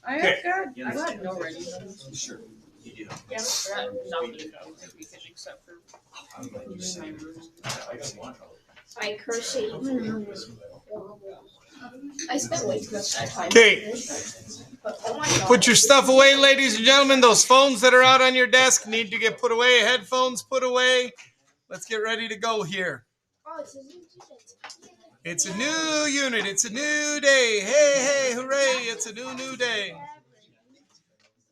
I've got no ready. Sure. You do. Yeah, I've got nothing about this weekend except for my room. I crochet. I spent way too much time. Okay. Put your stuff away, ladies and gentlemen. Those phones that are out on your desk need to get put away. Headphones put away. Let's get ready to go here. It's a new unit. It's a new day. Hey, hey, hooray. It's a new day.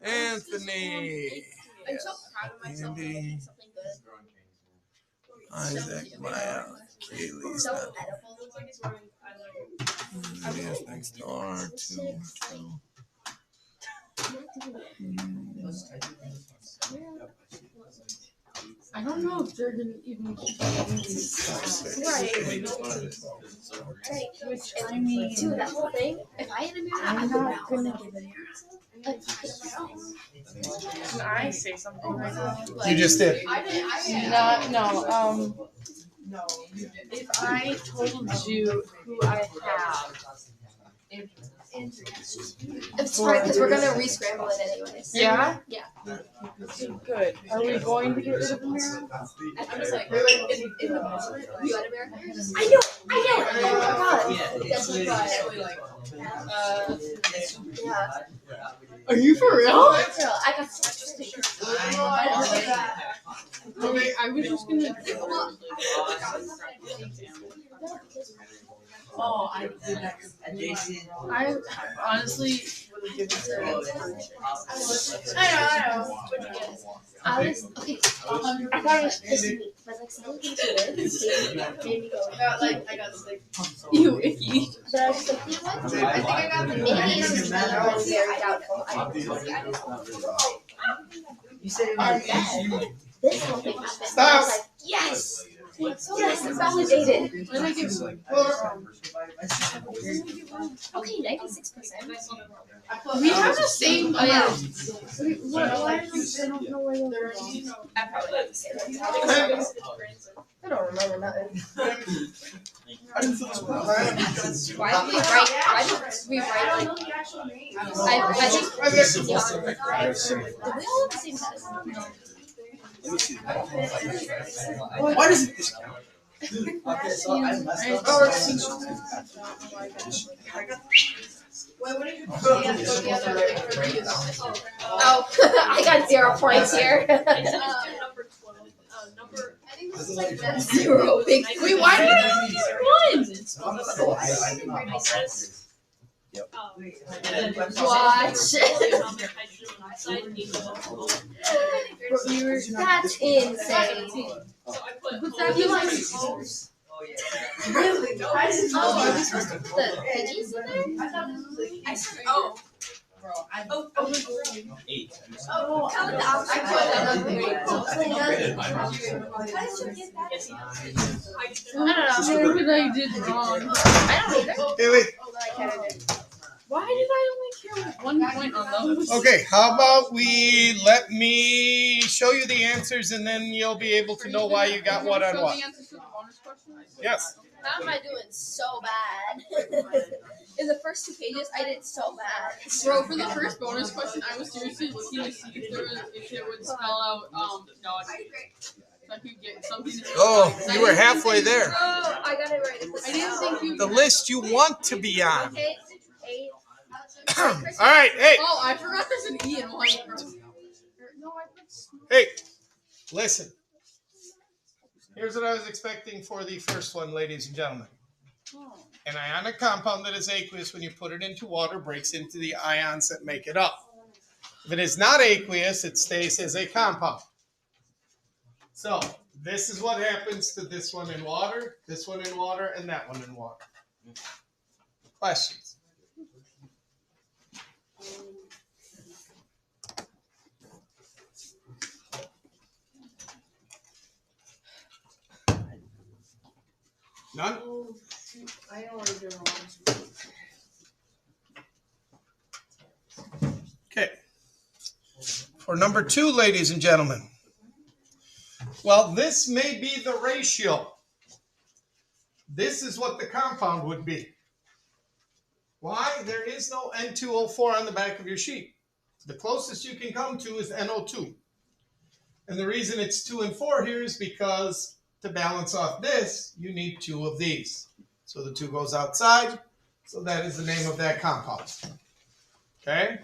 Anthony. I'm so proud of myself. Andy. Isaac. Maya. Kaylee's So not. Yes, next door. Two. I don't know if they're gonna even keep doing these. Right. Which I mean, Dude, that whole thing, if I had a mirror, I'm not gonna give it. like, Can I say something right now? You just did. No. If I told you who I have, it's fine because we're gonna re-scramble it anyways. yeah, Yeah. good. Are we going to get rid of the mirror? I'm just like, in the moment, you had a mirror? I know. Oh my god. That's why. Yeah. Are you for real? Girl, I got so much stickers. Okay, I was just gonna. Oh, I did that. I honestly would have given it. I know. I was okay. I thought it was this week, but like someone came to it, made me go. I got sick. You icky. But I was just like, you know what? I think I got the maybe it's very doubtful. You said And then this whole thing happened. Stop. I was like, yes, it's validated. When I give Okay, 96%. we have the same. Oh yeah. I don't know where they're going. I probably have to say that. I don't remember nothing. Why did we write like I think did we all have the same test? Why does it discount? Okay, so I messed up. Oh, I got 0 points here. Zero. Big. Wait, why did I only get one? Watch. That's insane. But that You like Really? oh, are we supposed to put the piggies in there? I said, Oh. Eight. Oh, What did I did wrong? I don't either. Hey, wait. Why did I only care 1 point on those? Okay, how about we let me show you the answers and then you'll be able to know why you got what on what. Yes. How am I doing so bad? In the first 2 pages, I did so bad. Bro, for the first bonus question, I was seriously looking to see if it would spell out dog. So I could get something. Oh, you were halfway there. Oh, I got it right. I didn't think you. The list you want to be on. Okay, 8. All right, hey, Oh, I forgot there's an E in white. No, I put. hey, listen. Here's what I was expecting for the first one, ladies and gentlemen. An ionic compound that is aqueous, when you put it into water, breaks into the ions that make it up. If it is not aqueous, it stays as a compound. So this is what happens to this one in water, and that one in water. Questions? None? I already did wrong. Okay. For number 2, ladies and gentlemen. Well, this may be the ratio. This is what the compound would be. Why? There is no N2O4 on the back of your sheet. The closest you can come to is NO2. And the reason it's 2 and 4 here is because to balance off this, you need 2 of these. So the 2 goes outside. So that is the name of that compound. Okay?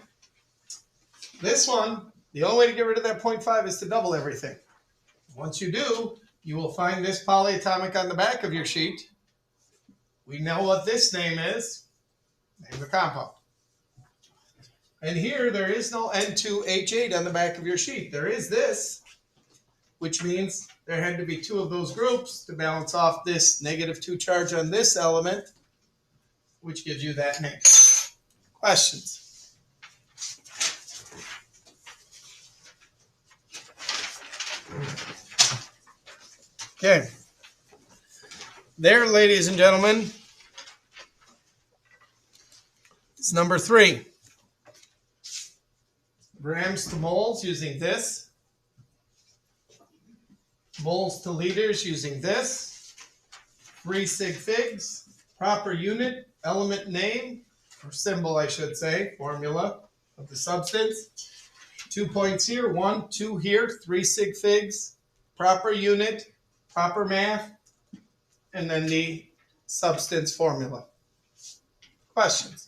This one, the only way to get rid of that 0.5 is to double everything. Once you do, you will find this polyatomic on the back of your sheet. We know what this name is. Name of the compound. And here, there is no N2H8 on the back of your sheet. There is this, which means there had to be 2 of those groups to balance off this -2 charge on this element, which gives you that name. Questions? Okay. There, ladies and gentlemen, it's number 3. Grams to moles using this. Moles to liters using this. 3 sig figs. Proper unit, element name, or symbol I should say, formula of the substance. 2 points here, 1, 2 here, 3 sig figs. Proper unit, proper math, and then the substance formula. Questions?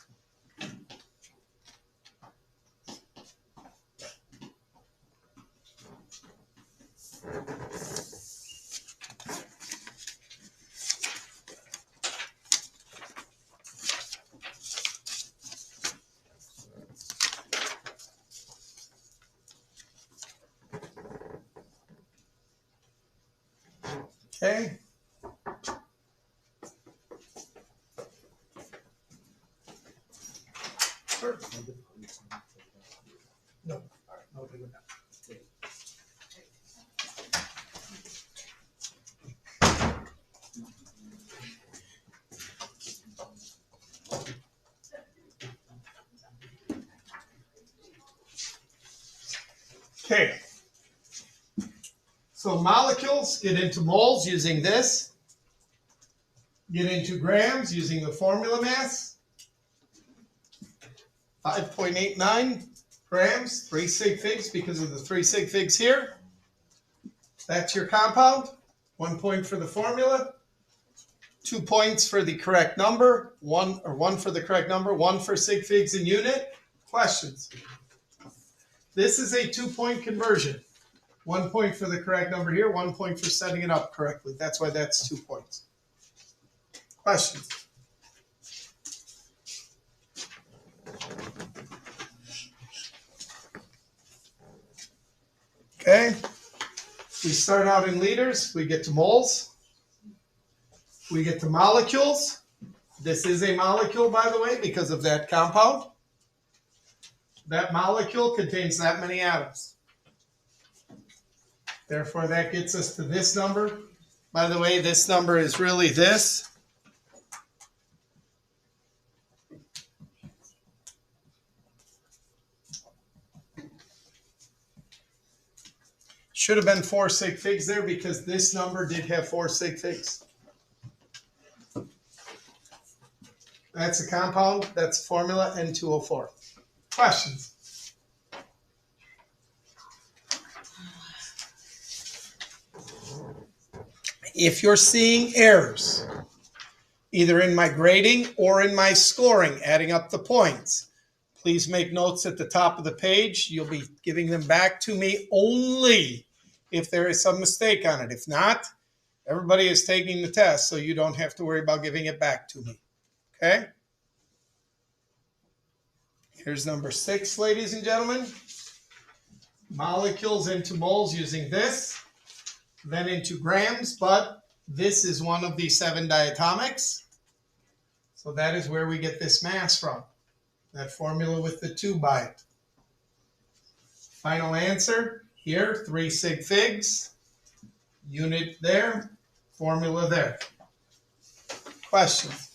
Okay. Sure. No. All right. No, we would not. Okay. So molecules get into moles using this. Get into grams using the formula mass. 5.89 grams, 3 sig figs because of the 3 sig figs here. That's your compound. 1 point for the formula. 2 points for the correct number. One for the correct number. 1 for sig figs in unit. Questions? This is a 2-point conversion. 1 point for the correct number here, 1 point for setting it up correctly. That's why that's 2 points. Questions? Okay. We start out in liters. We get to moles. We get to molecules. This is a molecule, by the way, because of that compound. That molecule contains that many atoms. Therefore, that gets us to this number. By the way, this number is really this. Should have been 4 sig figs there because this number did have 4 sig figs. That's a compound. That's formula N2O4. Questions? If you're seeing errors, either in my grading or in my scoring, adding up the points, please make notes at the top of the page. You'll be giving them back to me only if there is some mistake on it. If not, everybody is taking the test, so you don't have to worry about giving it back to me. Okay? Here's number 6, ladies and gentlemen. Molecules into moles using this, then into grams, but this is one of the 7 diatomics. So that is where we get this mass from. That formula with the 2 by it. Final answer here, 3 sig figs. Unit there, formula there. Questions?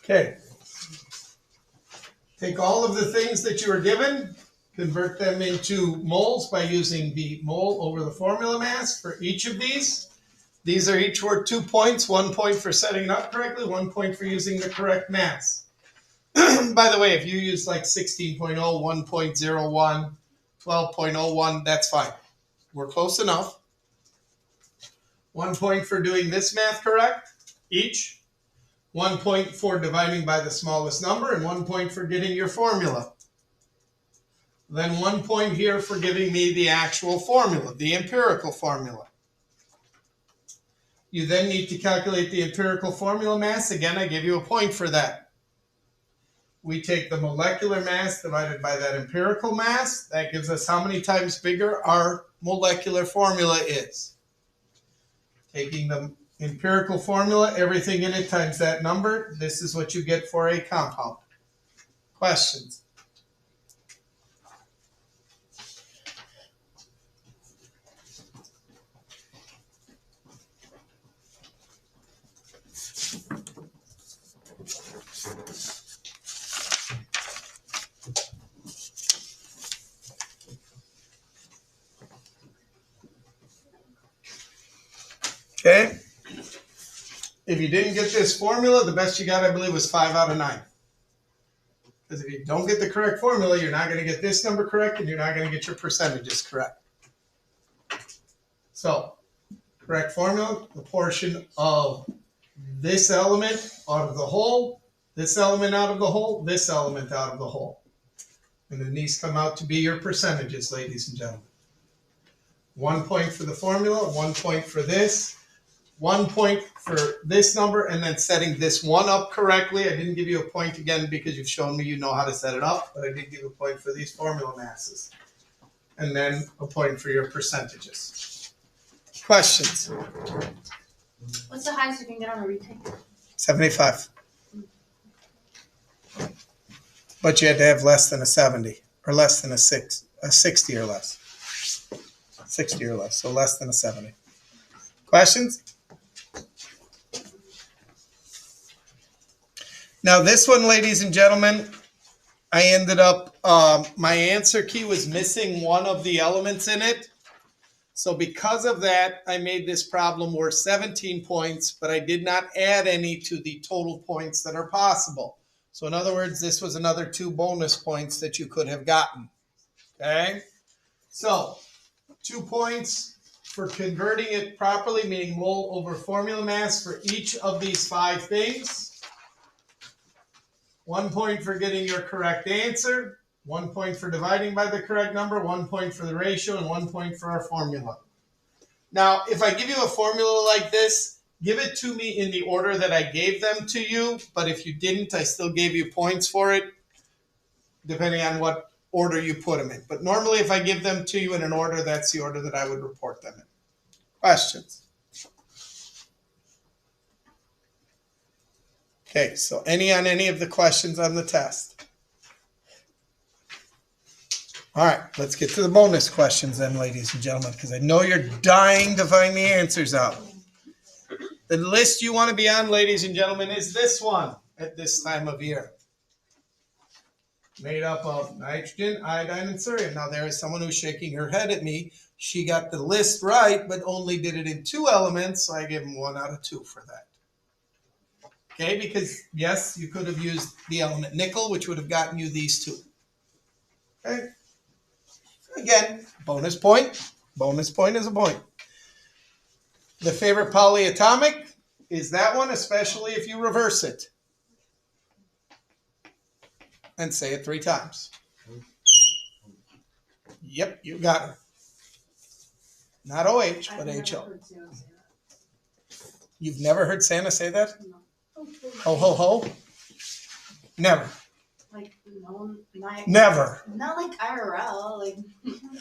Okay. Take all of the things that you were given, convert them into moles by using the mole over the formula mass for each of these. These are each worth 2 points, 1 point for setting it up correctly, 1 point for using the correct mass. By the way, if you use like 16.0, 1.01, 12.01, that's fine. We're close enough. 1 point for doing this math correct, each. 1 point for dividing by the smallest number, and 1 point for getting your formula. Then 1 point here for giving me the actual formula, the empirical formula. You then need to calculate the empirical formula mass. Again, I give you a point for that. We take the molecular mass divided by that empirical mass. That gives us how many times bigger our molecular formula is. Taking the empirical formula, everything in it times that number. This is what you get for a compound. Questions? Okay. If you didn't get this formula, the best you got, I believe, was 5 out of 9. Because if you don't get the correct formula, you're not going to get this number correct, and you're not going to get your percentages correct. So, correct formula, the portion of this element out of the whole, this element out of the whole, this element out of the whole. And then these come out to be your percentages, ladies and gentlemen. 1 point for the formula, 1 point for this. 1 point for this number, and then setting this one up correctly. I didn't give you a point again because you've shown me you know how to set it up, but I did give a point for these formula masses. And then a point for your percentages. Questions? What's the highest you can get on a retake? 75. But you had to have less than a 70, or less than a 60 or less. 60 or less, so less than a 70. Questions? Now this one, ladies and gentlemen, I ended up, my answer key was missing one of the elements in it. So because of that, I made this problem worth 17 points, but I did not add any to the total points that are possible. So in other words, this was another 2 bonus points that you could have gotten. Okay? So 2 points for converting it properly, meaning mole over formula mass for each of these 5 things. 1 point for getting your correct answer, 1 point for dividing by the correct number, 1 point for the ratio, and 1 point for our formula. Now, if I give you a formula like this, give it to me in the order that I gave them to you, but if you didn't, I still gave you points for it, depending on what order you put them in. But normally, if I give them to you in an order, that's the order that I would report them in. Questions? Okay, so any of the questions on the test? All right, let's get to the bonus questions then, ladies and gentlemen, because I know you're dying to find the answers out. The list you want to be on, ladies and gentlemen, is this one at this time of year. Made up of nitrogen, iodine, and cerium. Now, there is someone who's shaking her head at me. She got the list right, but only did it in 2 elements, so I give them 1 out of 2 for that. Okay, because yes, you could have used the element nickel, which would have gotten you these 2. Okay. Again, bonus point. Bonus point is a point. The favorite polyatomic is that one, especially if you reverse it. And say it 3 times. Yep, you got her. Not OH, but HO. You've never heard Santa say that? Ho, ho, ho? Never. Like, no, not, Never. not like IRL. Like,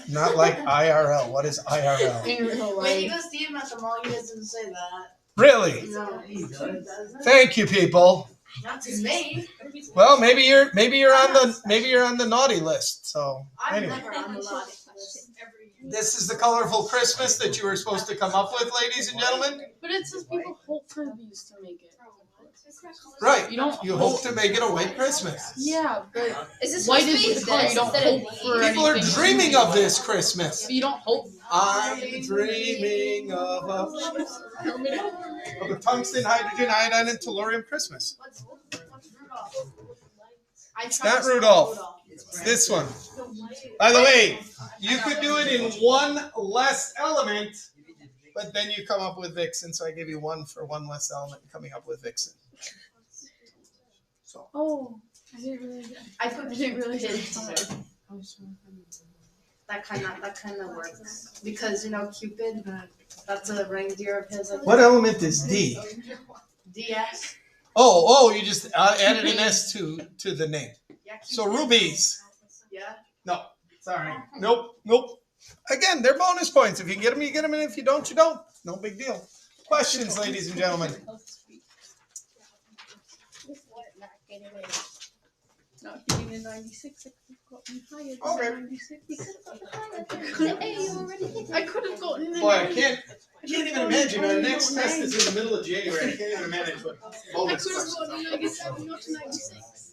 Not like IRL. What is IRL? In real when you life. go see him at the mall, he doesn't say that. Really? No, He does. doesn't. Thank you, people. Not to me. Well, maybe you're on the naughty list. So I'm anyway, never on the lot. this is the colorful Christmas that you were supposed to come up with, ladies and gentlemen. But it says people hope for these to make it. Right. You don't. You hope to make it a white Christmas. Yeah, but Is this white supposed to be is the color you this don't instead of hope me? for People are anything. dreaming of this Christmas. If you don't hope. I'm dreaming of a tungsten, hydrogen, iodine, and tellurium Christmas. What's Rudolph? It's not Rudolph. It's this one. By the way, you could do it in one less element, but then you come up with Vixen. So I give you one for one less element coming up with Vixen. So Oh, I didn't really. I didn't really hit it. that kind of works because Cupid, that's a reindeer of his. what element is D? DS. Oh, you just added an S to the name. Yeah. So Cupid. rubies. Yeah. No, sorry. Nope. Again, they're bonus points. If you get them, you get them, and if you don't, you don't. No big deal. Questions, ladies and gentlemen? Not getting a 96. I could have gotten higher than Okay. 96. I could have gotten the Boy, I can't even imagine. Our next test is in the middle of January. I can't even imagine what all I this could have questions. gotten 97, not 96.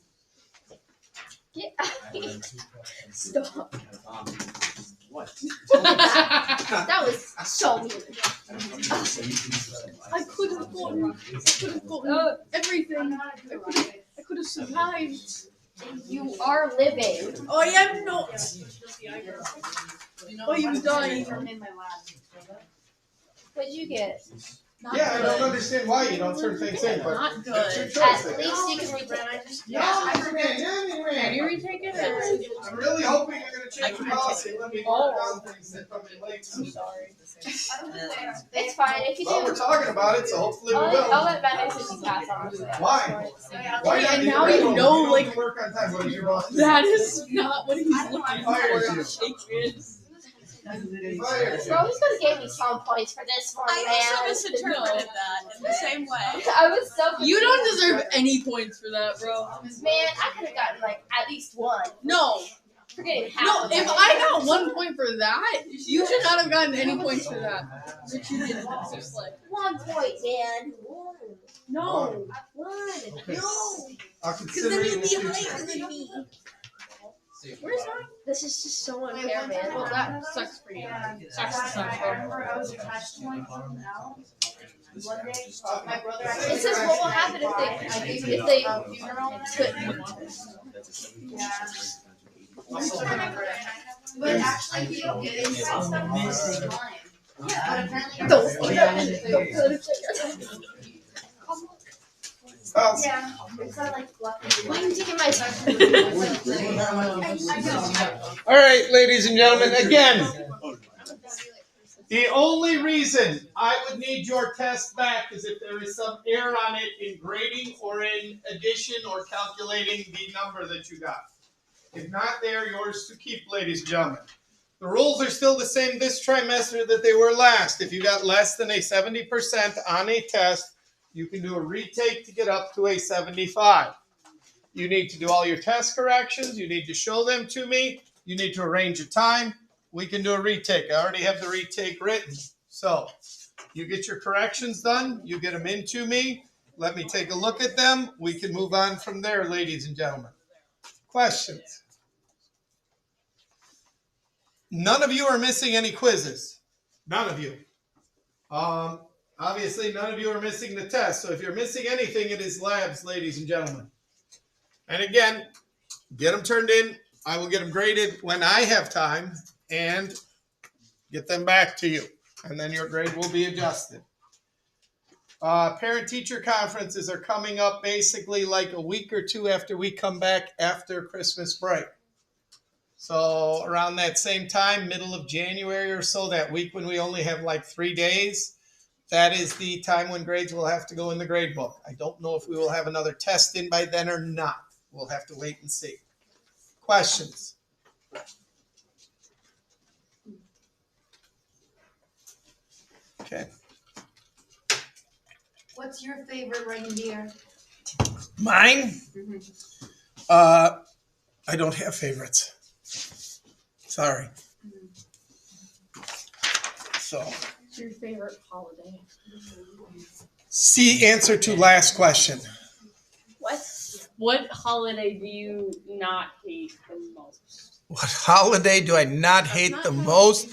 Stop. What? That was so mean. I could have gotten everything. I could have survived. You are living. I am not. I am dying. What'd you get? Yeah, I don't understand why you don't turn things in, but Not that's your good. choice. At least you can retake it. Can you retake it? I'm really hoping you're going to change the policy and let me work on things that come in late. I'm sorry. It's fine if you Well, we're do. talking about it, so hopefully we I'll will. let Matt know if you pass on. Why? Why not? And now you know, don't like, work on time. What is your boss do? That is not what he's looking Fires for. you. Shakespeare's. He fires you. Bro, he's gonna give me some points for this one, man. I also misinterpreted that in the same way. I was so You don't deserve any points for that, bro. Man, I could have gotten like at least one. No. For getting half No, of if it. I got 1 point for that, you should not have gotten any points for that. Which you didn't. Just like, 1 point, man. no. One. Okay. No. I'll Because consider then it in you'd the be future. higher than me. Where's mine? This is just so unfair, man. Well, that sucks for you. Sucks to suck, bro. I was attached to my phone now. One day, my brother. It says what will happen if they But actually, he don't get it. Yeah, but apparently. Well, Yeah, it's not like fluffy. Why are you taking my all right, ladies and gentlemen, again, the only reason I would need your test back is if there is some error on it in grading or in addition or calculating the number that you got. If not, they are yours to keep, ladies and gentlemen. The rules are still the same this trimester that they were last. If you got less than a 70% on a test, you can do a retake to get up to a 75. You need to do all your test corrections. You need to show them to me. You need to arrange a time. We can do a retake. I already have the retake written. So you get your corrections done. You get them into me. Let me take a look at them. We can move on from there, ladies and gentlemen. Questions? None of you are missing any quizzes. None of you. Obviously, none of you are missing the test. So if you're missing anything, it is labs, ladies and gentlemen. And again, get them turned in. I will get them graded when I have time and get them back to you. And then your grade will be adjusted. Parent-teacher conferences are coming up basically like a week or two after we come back after Christmas break. So around that same time, middle of January or so, that week when we only have like 3 days, that is the time when grades will have to go in the grade book. I don't know if we will have another test in by then or not. We'll have to wait and see. Questions? Okay. What's your favorite reindeer? Mine? I don't have favorites. Sorry. So, What's your favorite holiday? see answer to last question. What holiday do you not hate the most? What holiday do I not hate the most?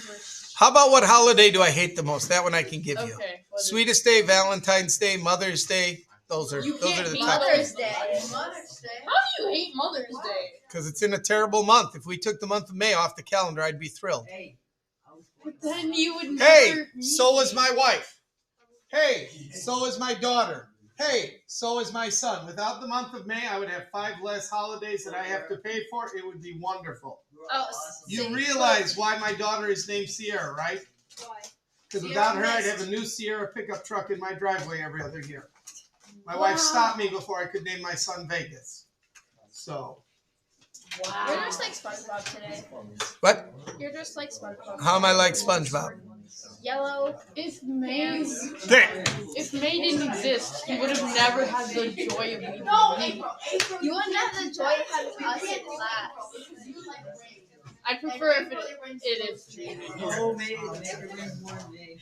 How about what holiday do I hate the most? That one I can give you. Okay. what is- Sweetest Day, Valentine's Day, Mother's Day. Those are You the can't hate top Mother's Day. How do you hate Mother's Day? because it's in a terrible month. If we took the month of May off the calendar, I'd be thrilled. Hey. But then you would Hey, never meet so is me. my wife. Hey, so is my daughter. Hey, so is my son. Without the month of May, I would have 5 less holidays that I have to pay for. It would be wonderful. Oh, You realize why my daughter is named Sierra, right? Because without her, I'd have a new Sierra pickup truck in my driveway every other year. My wife stopped me before I could name my son Vegas. So, You're just like SpongeBob today. what? You're just like SpongeBob. How am I like SpongeBob? Yellow. If May There. if May didn't exist, you would have never had the joy of meeting me. You wouldn't have the joy of having us in class. I prefer if it is June. Oh, maybe make it rain more than me.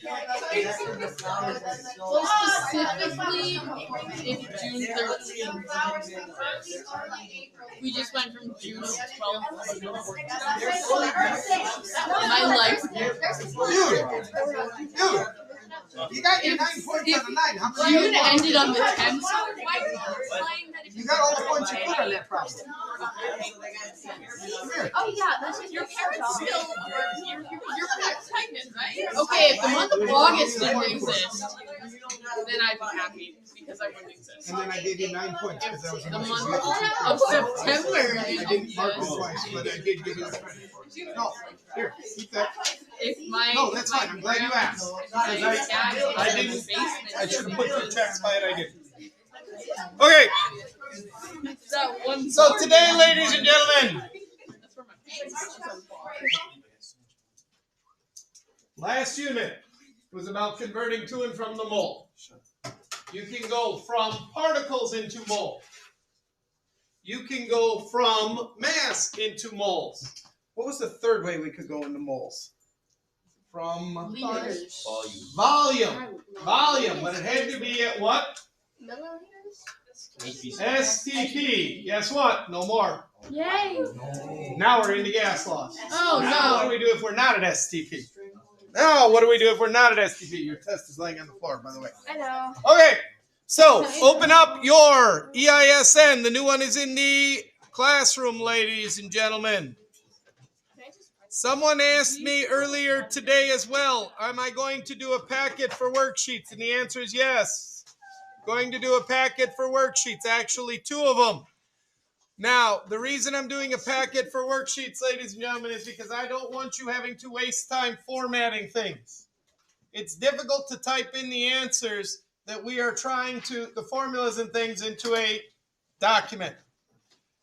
Well, specifically, it's June 13th. We just went from June 12th to June 14th. My life. Dude, you got your 9 points out of 9. How many June ended on the 10th. You got all the points you put on that problem. Oh yeah, that's just Your parents still, your parents pregnant, right? Okay, if the month of August didn't exist, then I'd be happy because I wouldn't exist. And then I gave you 9 points because that was The a month nice of September I didn't didn't mark it exist. twice, but I did give you the credit for it. No, here, keep that. If my No, that's fine. I'm glad you asked. Because I didn't. I should have put 2 checks by it. I didn't. Okay, That one. so today, ladies and gentlemen, That's where my last unit was about converting to and from the mole. You can go from particles into moles. You can go from mass into moles. What was the third way we could go into moles? From liters. volume. Volume, but it had to be at what? milliliters. STP. Guess what? No more. Yay! Now we're into gas laws. Oh Now, what do no. we do if we're not at STP? Now, what do we do if we're not at STP? Your test is laying on the floor, by the way. I know. Okay, so open up your EISN. The new one is in the classroom, ladies and gentlemen. Someone asked me earlier today as well, am I going to do a packet for worksheets? And the answer is yes. Going to do a packet for worksheets, actually 2 of them. Now, the reason I'm doing a packet for worksheets, ladies and gentlemen, is because I don't want you having to waste time formatting things. It's difficult to type in the answers that we are trying to, the formulas and things, into a document.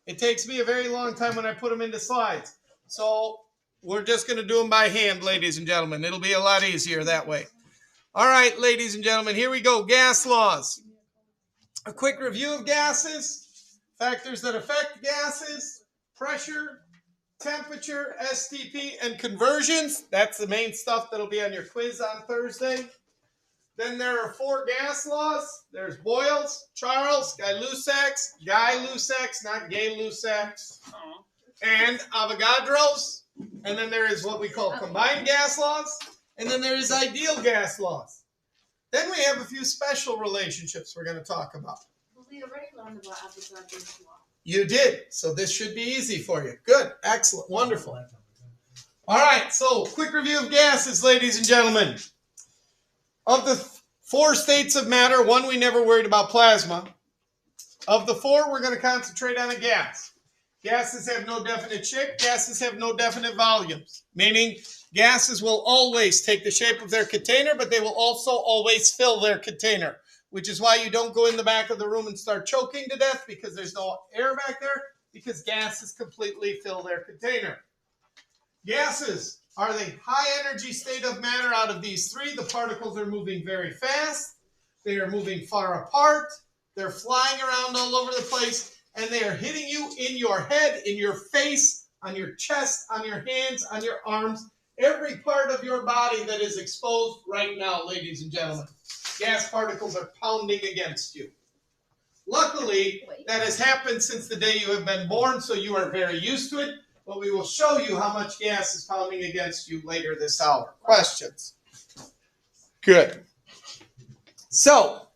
It takes me a very long time when I put them into slides. So we're just going to do them by hand, ladies and gentlemen. It'll be a lot easier that way. All right, ladies and gentlemen, here we go. Gas laws. A quick review of gases, factors that affect gases, pressure, temperature, STP, and conversions. That's the main stuff that'll be on your quiz on Thursday. Then there are 4 gas laws. There's Boyle's, Charles, Gay-Lussac's, not Gay-Lussac's, and Avogadro's. And then there is what we call combined gas laws. And then there is ideal gas laws. Then we have a few special relationships we're going to talk about. We already learned about Avogadro's law. You did. So this should be easy for you. Good. Excellent. Wonderful. All right. So quick review of gases, ladies and gentlemen. Of the 4 states of matter, 1 we never worried about, plasma. Of the 4, we're going to concentrate on a gas. Gases have no definite shape. Gases have no definite volumes. Meaning gases will always take the shape of their container, but they will also always fill their container. Which is why you don't go in the back of the room and start choking to death because there's no air back there, because gases completely fill their container. Gases are the high energy state of matter. Out of these 3, the particles are moving very fast. They are moving far apart. They're flying around all over the place, and they are hitting you in your head, in your face, on your chest, on your hands, on your arms, every part of your body that is exposed right now, ladies and gentlemen. Gas particles are pounding against you. Luckily, Wait. that has happened since the day you have been born, so you are very used to it. But we will show you how much gas is pounding against you later this hour. Questions? Good. So,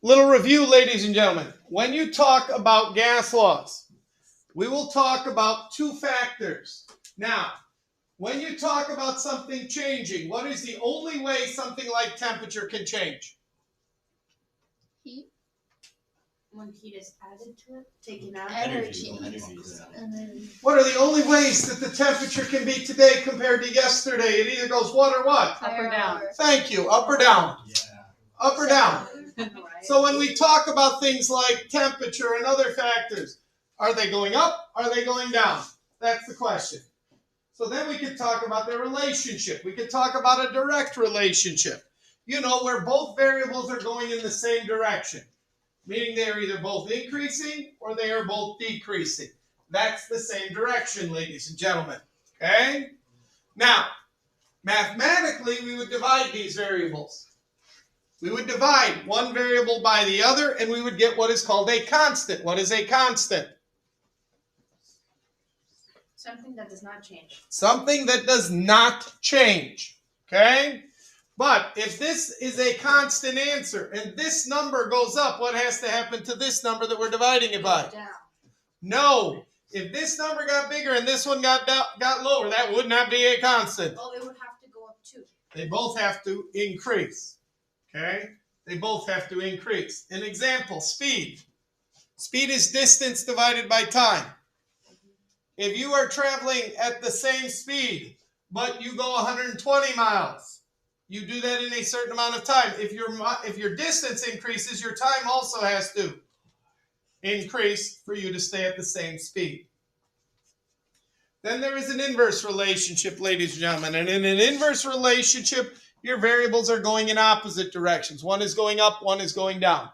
little review, ladies and gentlemen. When you talk about gas laws, we will talk about two factors. Now, when you talk about something changing, what is the only way something like temperature can change? Heat. When heat is added to it, taken out. Energy. And then What are the only ways that the temperature can be today compared to yesterday? It either goes what or what? Up or down. Thank you. Up or down? Yeah. Up or down? Right. So when we talk about things like temperature and other factors, are they going up? Are they going down? That's the question. So then we could talk about their relationship. We could talk about a direct relationship. You know, where both variables are going in the same direction. Meaning they are either both increasing or they are both decreasing. That's the same direction, ladies and gentlemen. Okay? Now, mathematically, we would divide these variables. We would divide one variable by the other, and we would get what is called a constant. What is a constant? Something that does not change. Something that does not change. Okay? But if this is a constant answer and this number goes up, what has to happen to this number that we're dividing it by? Down. No. If this number got bigger and this one got lower, that would not be a constant. Oh, it would have to go up too. They both have to increase. Okay? They both have to increase. An example, speed. Speed is distance divided by time. If you are traveling at the same speed, but you go 120 miles, you do that in a certain amount of time. If your distance increases, your time also has to increase for you to stay at the same speed. Then there is an inverse relationship, ladies and gentlemen. And in an inverse relationship, your variables are going in opposite directions. One is going up, one is going down.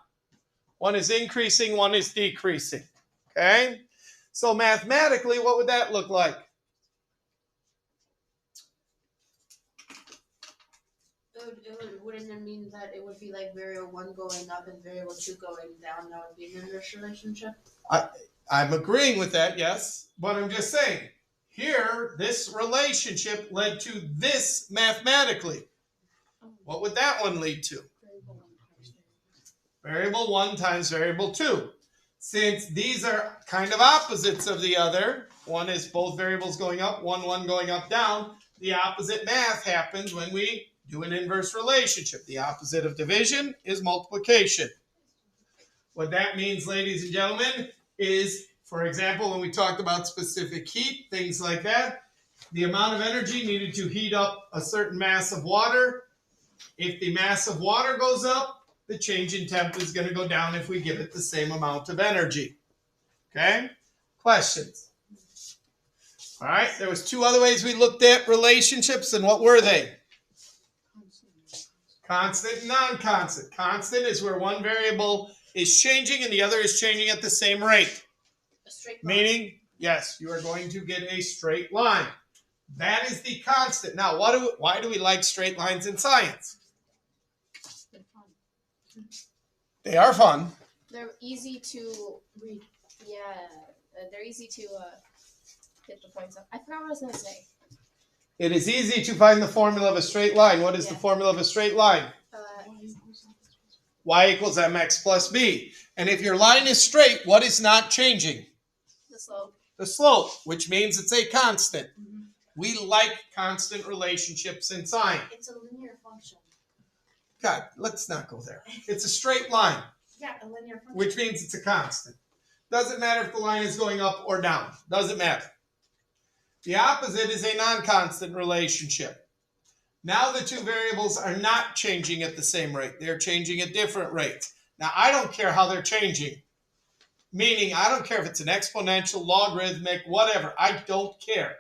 One is increasing, one is decreasing. Okay? So mathematically, what would that look like? Wouldn't it mean that it would be like variable 1 going up and variable 2 going down? That would be an inverse relationship? I'm agreeing with that, yes. But I'm just saying, here, this relationship led to this mathematically. What would that one lead to? Variable 1 times variable 2. Since these are kind of opposites of the other, one is both variables going up, one going up, down, the opposite math happens when we do an inverse relationship. The opposite of division is multiplication. What that means, ladies and gentlemen, is, for example, when we talked about specific heat, things like that, the amount of energy needed to heat up a certain mass of water. If the mass of water goes up, the change in temp is going to go down if we give it the same amount of energy. Okay? Questions? All right, there was two other ways we looked at relationships, and what were they? Constant and non-constant. Constant is where one variable is changing and the other is changing at the same rate. A straight line. Meaning, yes, you are going to get a straight line. That is the constant. Now, why do we like straight lines in science? They are fun. they're easy to read. Yeah, they're easy to get the points up. I forgot what I was gonna say. It is easy to find the formula of a straight line. What is the formula of a straight line? Y equals mx plus b. And if your line is straight, what is not changing? The slope. The slope, which means it's a constant. We like constant relationships in science. It's a linear function. God, let's not go there. It's a straight line, Yeah, a linear function. which means it's a constant. Doesn't matter if the line is going up or down. Doesn't matter. The opposite is a non-constant relationship. Now the two variables are not changing at the same rate. They're changing at different rates. Now, I don't care how they're changing. Meaning, I don't care if it's an exponential, logarithmic, whatever. I don't care.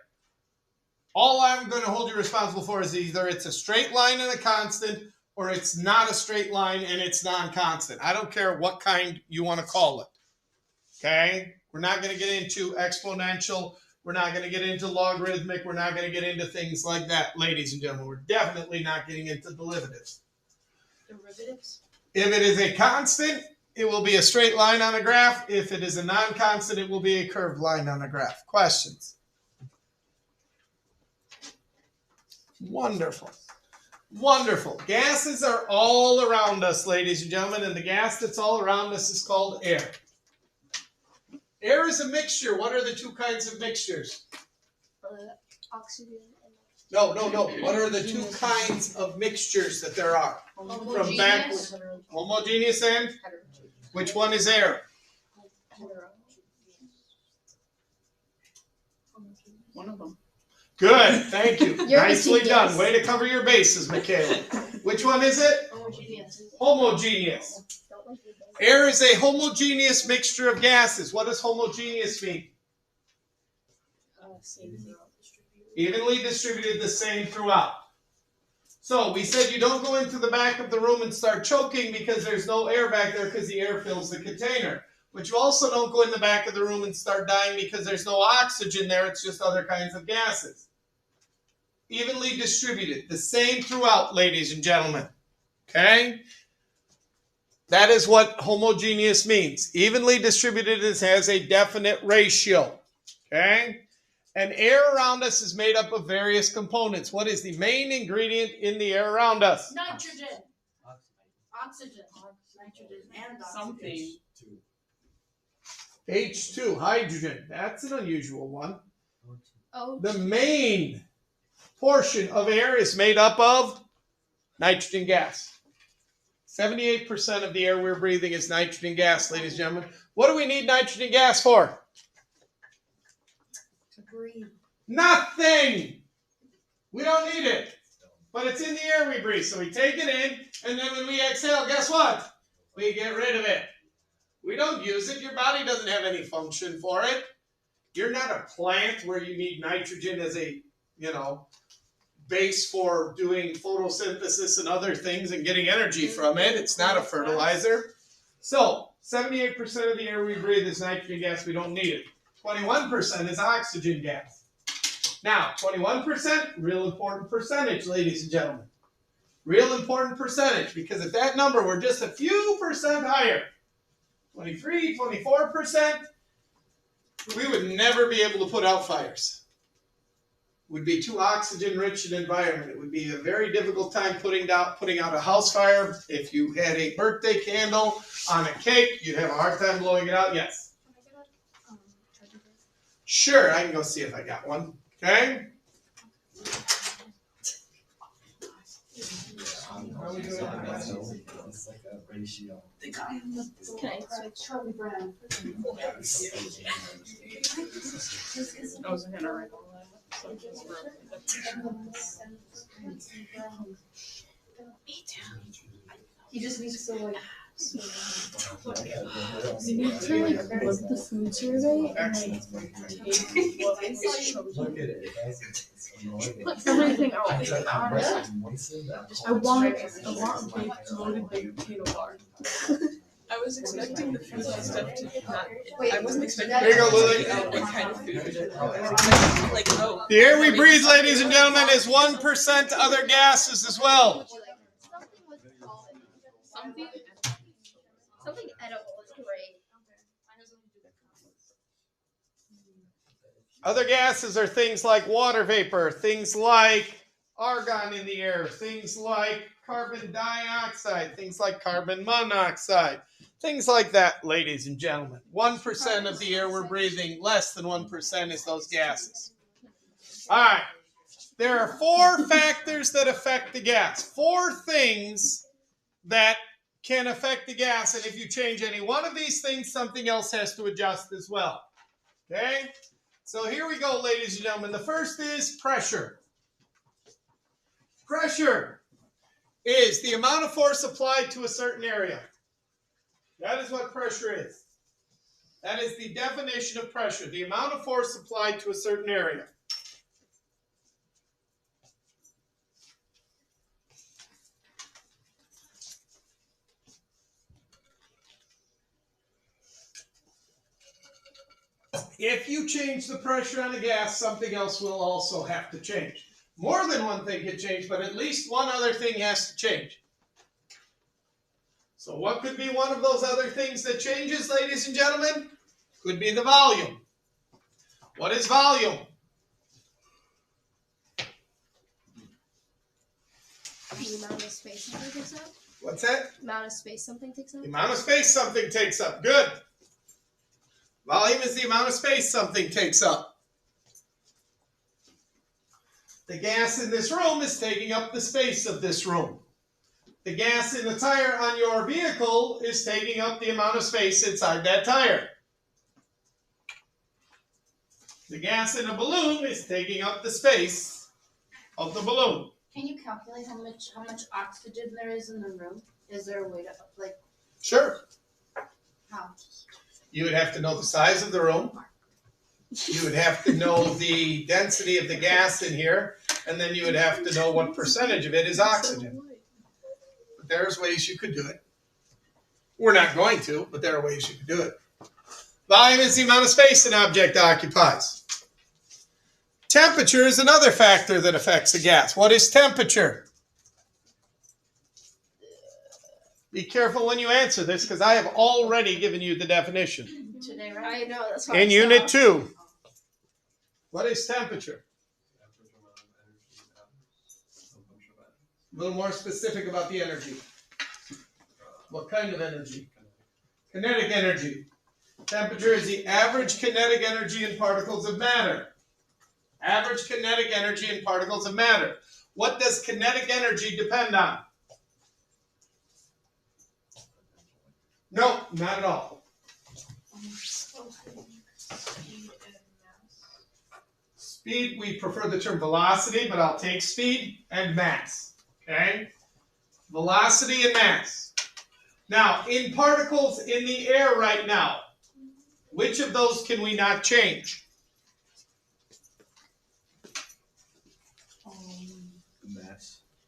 All I'm going to hold you responsible for is either it's a straight line and a constant, or it's not a straight line and it's non-constant. I don't care what kind you want to call it. Okay? We're not going to get into exponential. We're not going to get into logarithmic. We're not going to get into things like that, ladies and gentlemen. We're definitely not getting into derivatives. Derivatives? If it is a constant, it will be a straight line on a graph. If it is a non-constant, it will be a curved line on a graph. Questions? Wonderful. Wonderful. Gases are all around us, ladies and gentlemen, and the gas that's all around us is called air. Air is a mixture. What are the two kinds of mixtures? Oxygen and No. What are the two kinds of mixtures that there are? From back, homogeneous and? Which one is air? One of them. Good, thank you. You're Nicely a done. genius. Way to cover your bases, Michaela. Which one is it? Homogeneous. Homogeneous. don't like you guys. Air is a homogeneous mixture of gases. What does homogeneous mean? Evenly distributed, the same throughout. So we said you don't go into the back of the room and start choking because there's no air back there because the air fills the container. But you also don't go in the back of the room and start dying because there's no oxygen there. It's just other kinds of gases. Evenly distributed, the same throughout, ladies and gentlemen. Okay? That is what homogeneous means. Evenly distributed has a definite ratio. Okay? And air around us is made up of various components. What is the main ingredient in the air around us? Nitrogen. Oxygen. Nitrogen and oxygen. Something. H2, hydrogen. That's an unusual one. Oh, The main portion of air is made up of nitrogen gas. 78% of the air we're breathing is nitrogen gas, ladies and gentlemen. What do we need nitrogen gas for? To breathe. Nothing. We don't need it. But it's in the air we breathe. So we take it in, and then when we exhale, guess what? We get rid of it. We don't use it. Your body doesn't have any function for it. You're not a plant where you need nitrogen as a, base for doing photosynthesis and other things and getting energy from it. It's not a fertilizer. So 78% of the air we breathe is nitrogen gas. We don't need it. 21% is oxygen gas. Now, 21%, real important percentage, ladies and gentlemen. Real important percentage, because at that number, we're just a few percent higher. 23, 24%, we would never be able to put out fires. It would be too oxygen-rich an environment. It would be a very difficult time putting out a house fire. If you had a birthday candle on a cake, you'd have a hard time blowing it out. Yes? Sure, I can go see if I got one. Okay? How are we doing? It's like a ratio. can I switch? Charlie Brown. I was gonna write all that. So just for- He just needs to We need to look at the food survey and take what is chosen. Look at it. put everything out. I want a big Loaded baked potato bar. I was expecting the food stuff to not. Wait, I wasn't expecting. There you go, Lily. What kind of food? I was expecting like The air we breathe, ladies and gentlemen, is 1% other gases as well. Something edible is great. Other gases are things like water vapor, things like argon in the air, things like carbon dioxide, things like carbon monoxide, things like that, ladies and gentlemen. 1% of the air we're breathing, less than 1% is those gases. All right. There are 4 factors that affect the gas. 4 things that can affect the gas, and if you change any one of these things, something else has to adjust as well. Okay? So here we go, ladies and gentlemen. The first is pressure. Pressure is the amount of force applied to a certain area. That is what pressure is. That is the definition of pressure, the amount of force applied to a certain area. If you change the pressure on a gas, something else will also have to change. More than one thing can change, but at least one other thing has to change. So what could be one of those other things that changes, ladies and gentlemen? Could be the volume. What is volume? The amount of space something takes up. What's that? Amount of space something takes up. The amount of space something takes up. Good. Volume is the amount of space something takes up. The gas in this room is taking up the space of this room. The gas in the tire on your vehicle is taking up the amount of space inside that tire. The gas in a balloon is taking up the space of the balloon. Can you calculate how much oxygen there is in the room? Is there a way to like Sure. how? You would have to know the size of the room. You would have to know the density of the gas in here, and then you would have to know what percentage of it is oxygen. But there's ways you could do it. We're not going to, but there are ways you could do it. Volume is the amount of space an object occupies. Temperature is another factor that affects the gas. What is temperature? Be careful when you answer this, because I have already given you the definition. Today, right? I know that's why. In Unit 2. What is temperature? A little more specific about the energy. What kind of energy? Kinetic energy. Temperature is the average kinetic energy in particles of matter. Average kinetic energy in particles of matter. What does kinetic energy depend on? No, not at all. Speed, we prefer the term velocity, but I'll take speed and mass. Okay? Velocity and mass. Now, in particles in the air right now, which of those can we not change?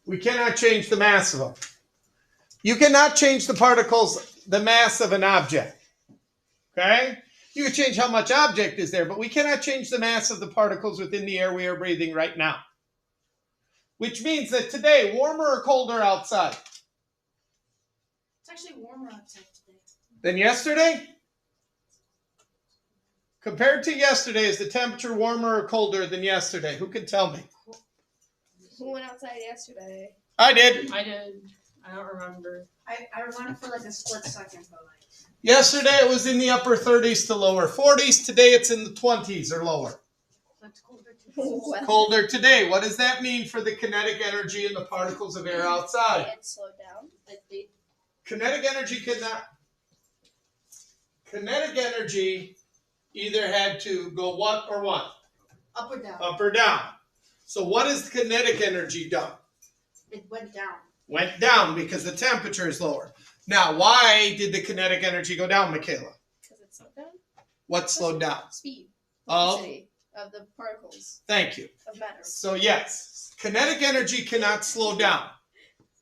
We cannot change the mass of them. You cannot change the particles, the mass of an object. Okay? You can change how much object is there, but we cannot change the mass of the particles within the air we are breathing right now. Which means that today, warmer or colder outside? It's actually warmer outside today. Than yesterday? Compared to yesterday, is the temperature warmer or colder than yesterday? Who can tell me? Who went outside yesterday? I did. I did. I don't remember. I want it for like a split second, but like. Yesterday it was in the upper 30s to lower 40s. Today it's in the 20s or lower. It's colder today. Well, Colder today. What does that mean for the kinetic energy in the particles of air outside? it slowed down. Kinetic energy cannot. Kinetic energy either had to go what or what? Up or down? Up or down. So what has kinetic energy done? It went down. Went down because the temperature is lower. Now, why did the kinetic energy go down, Michaela? Because it slowed down. What slowed down? Speed. Of? Velocity of the particles Thank you. of matter. So yes, kinetic energy cannot slow down.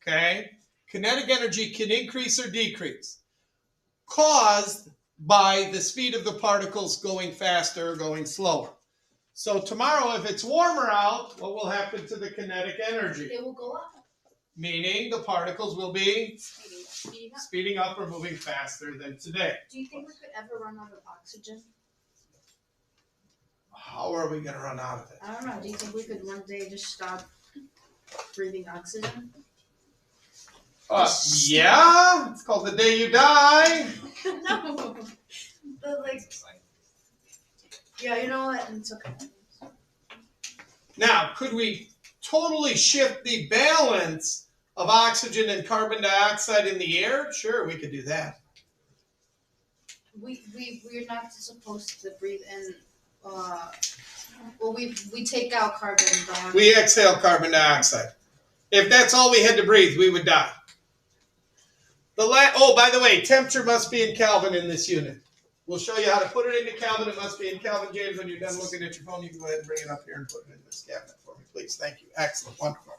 Okay? Kinetic energy can increase or decrease, caused by the speed of the particles going faster or going slower. So tomorrow, if it's warmer out, what will happen to the kinetic energy? It will go up. Meaning the particles will be Speeding up. speeding up or moving faster than today. Do you think we could ever run out of oxygen? How are we going to run out of it? I don't know. Do you think we could one day just stop breathing oxygen? Yeah, it's called The Day You Die. No. But like, yeah, you know what? It's okay. Now, could we totally shift the balance of oxygen and carbon dioxide in the air? Sure, we could do that. We're not supposed to breathe in. Well, we take out carbon dioxide. We exhale carbon dioxide. If that's all we had to breathe, we would die. Oh, by the way, temperature must be in Kelvin in this unit. We'll show you how to put it into Kelvin. It must be in Kelvin. James, when you're done looking at your phone, you can go ahead and bring it up here and put it in this cabinet for me, please. Thank you. Excellent. Wonderful.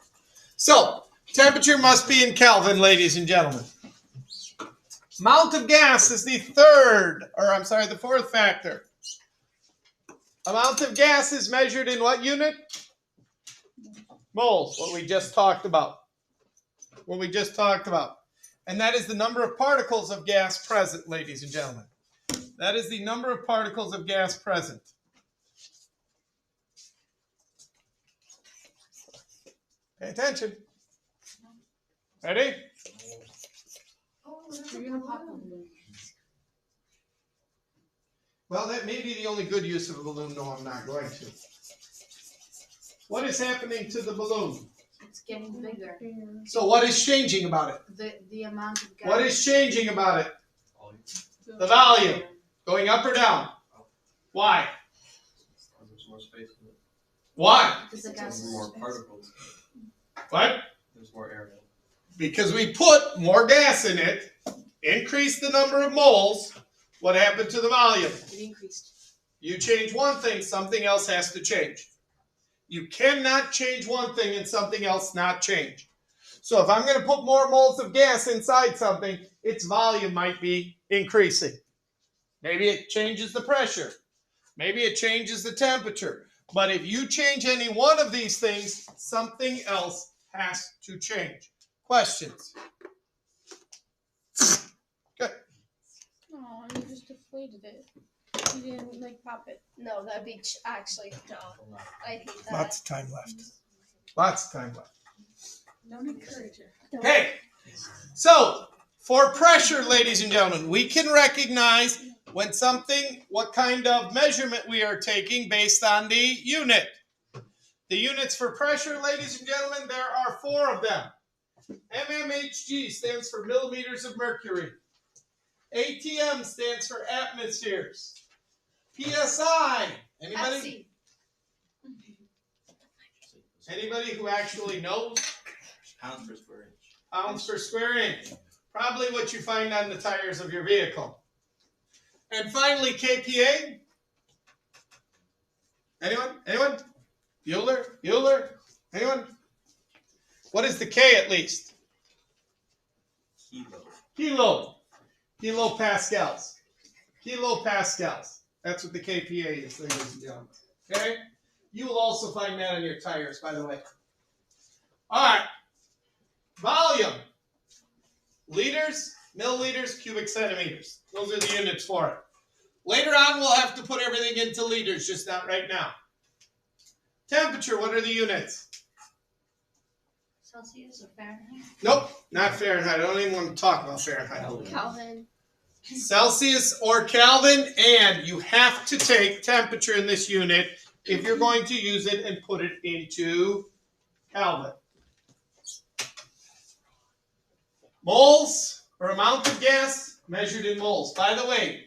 So, temperature must be in Kelvin, ladies and gentlemen. Amount of gas is the fourth factor. Amount of gas is measured in what unit? Moles, what we just talked about. And that is the number of particles of gas present, ladies and gentlemen. That is the number of particles of gas present. Pay attention. Ready? You're gonna pop the balloon. Well, that may be the only good use of a balloon. No, I'm not going to. What is happening to the balloon? It's getting bigger. So what is changing about it? The amount of gas. What is changing about it? The volume. Going up or down? Why? There's more space in it. Why? Because the gas There's is more expensive. particles. What? There's more air in it. Because we put more gas in it, increase the number of moles, what happened to the volume? It increased. You change one thing, something else has to change. You cannot change one thing and something else not change. So if I'm going to put more moles of gas inside something, its volume might be increasing. Maybe it changes the pressure. Maybe it changes the temperature. But if you change any one of these things, something else has to change. Questions? Good. Oh, you just deflated it. You didn't like pop it. No, that'd be actually no. I hate that. Lots of time left. Lots of time left. Don't encourage it. Okay. So, for pressure, ladies and gentlemen, we can recognize when something, what kind of measurement we are taking based on the unit. The units for pressure, ladies and gentlemen, there are 4 of them. mmHg stands for millimeters of mercury. ATM stands for atmospheres. PSI. Anybody? Anybody who actually knows? Pounds per square inch. Pounds per square inch. Probably what you find on the tires of your vehicle. And finally, kPa. Anyone? Anyone? Euler? Anyone? What is the K at least? Kilo. Kilopascals. Kilopascals. That's what the kPa is, ladies and gentlemen. Okay? You will also find that on your tires, by the way. All right. Volume. Liters, milliliters, cubic centimeters. Those are the units for it. Later on, we'll have to put everything into liters, just not right now. Temperature, what are the units? Celsius or Fahrenheit? Nope, not Fahrenheit. I don't even want to talk about Fahrenheit. Calvin. Celsius or Kelvin, and you have to take temperature in this unit if you're going to use it and put it into Kelvin. Moles, or amount of gas, measured in moles. By the way,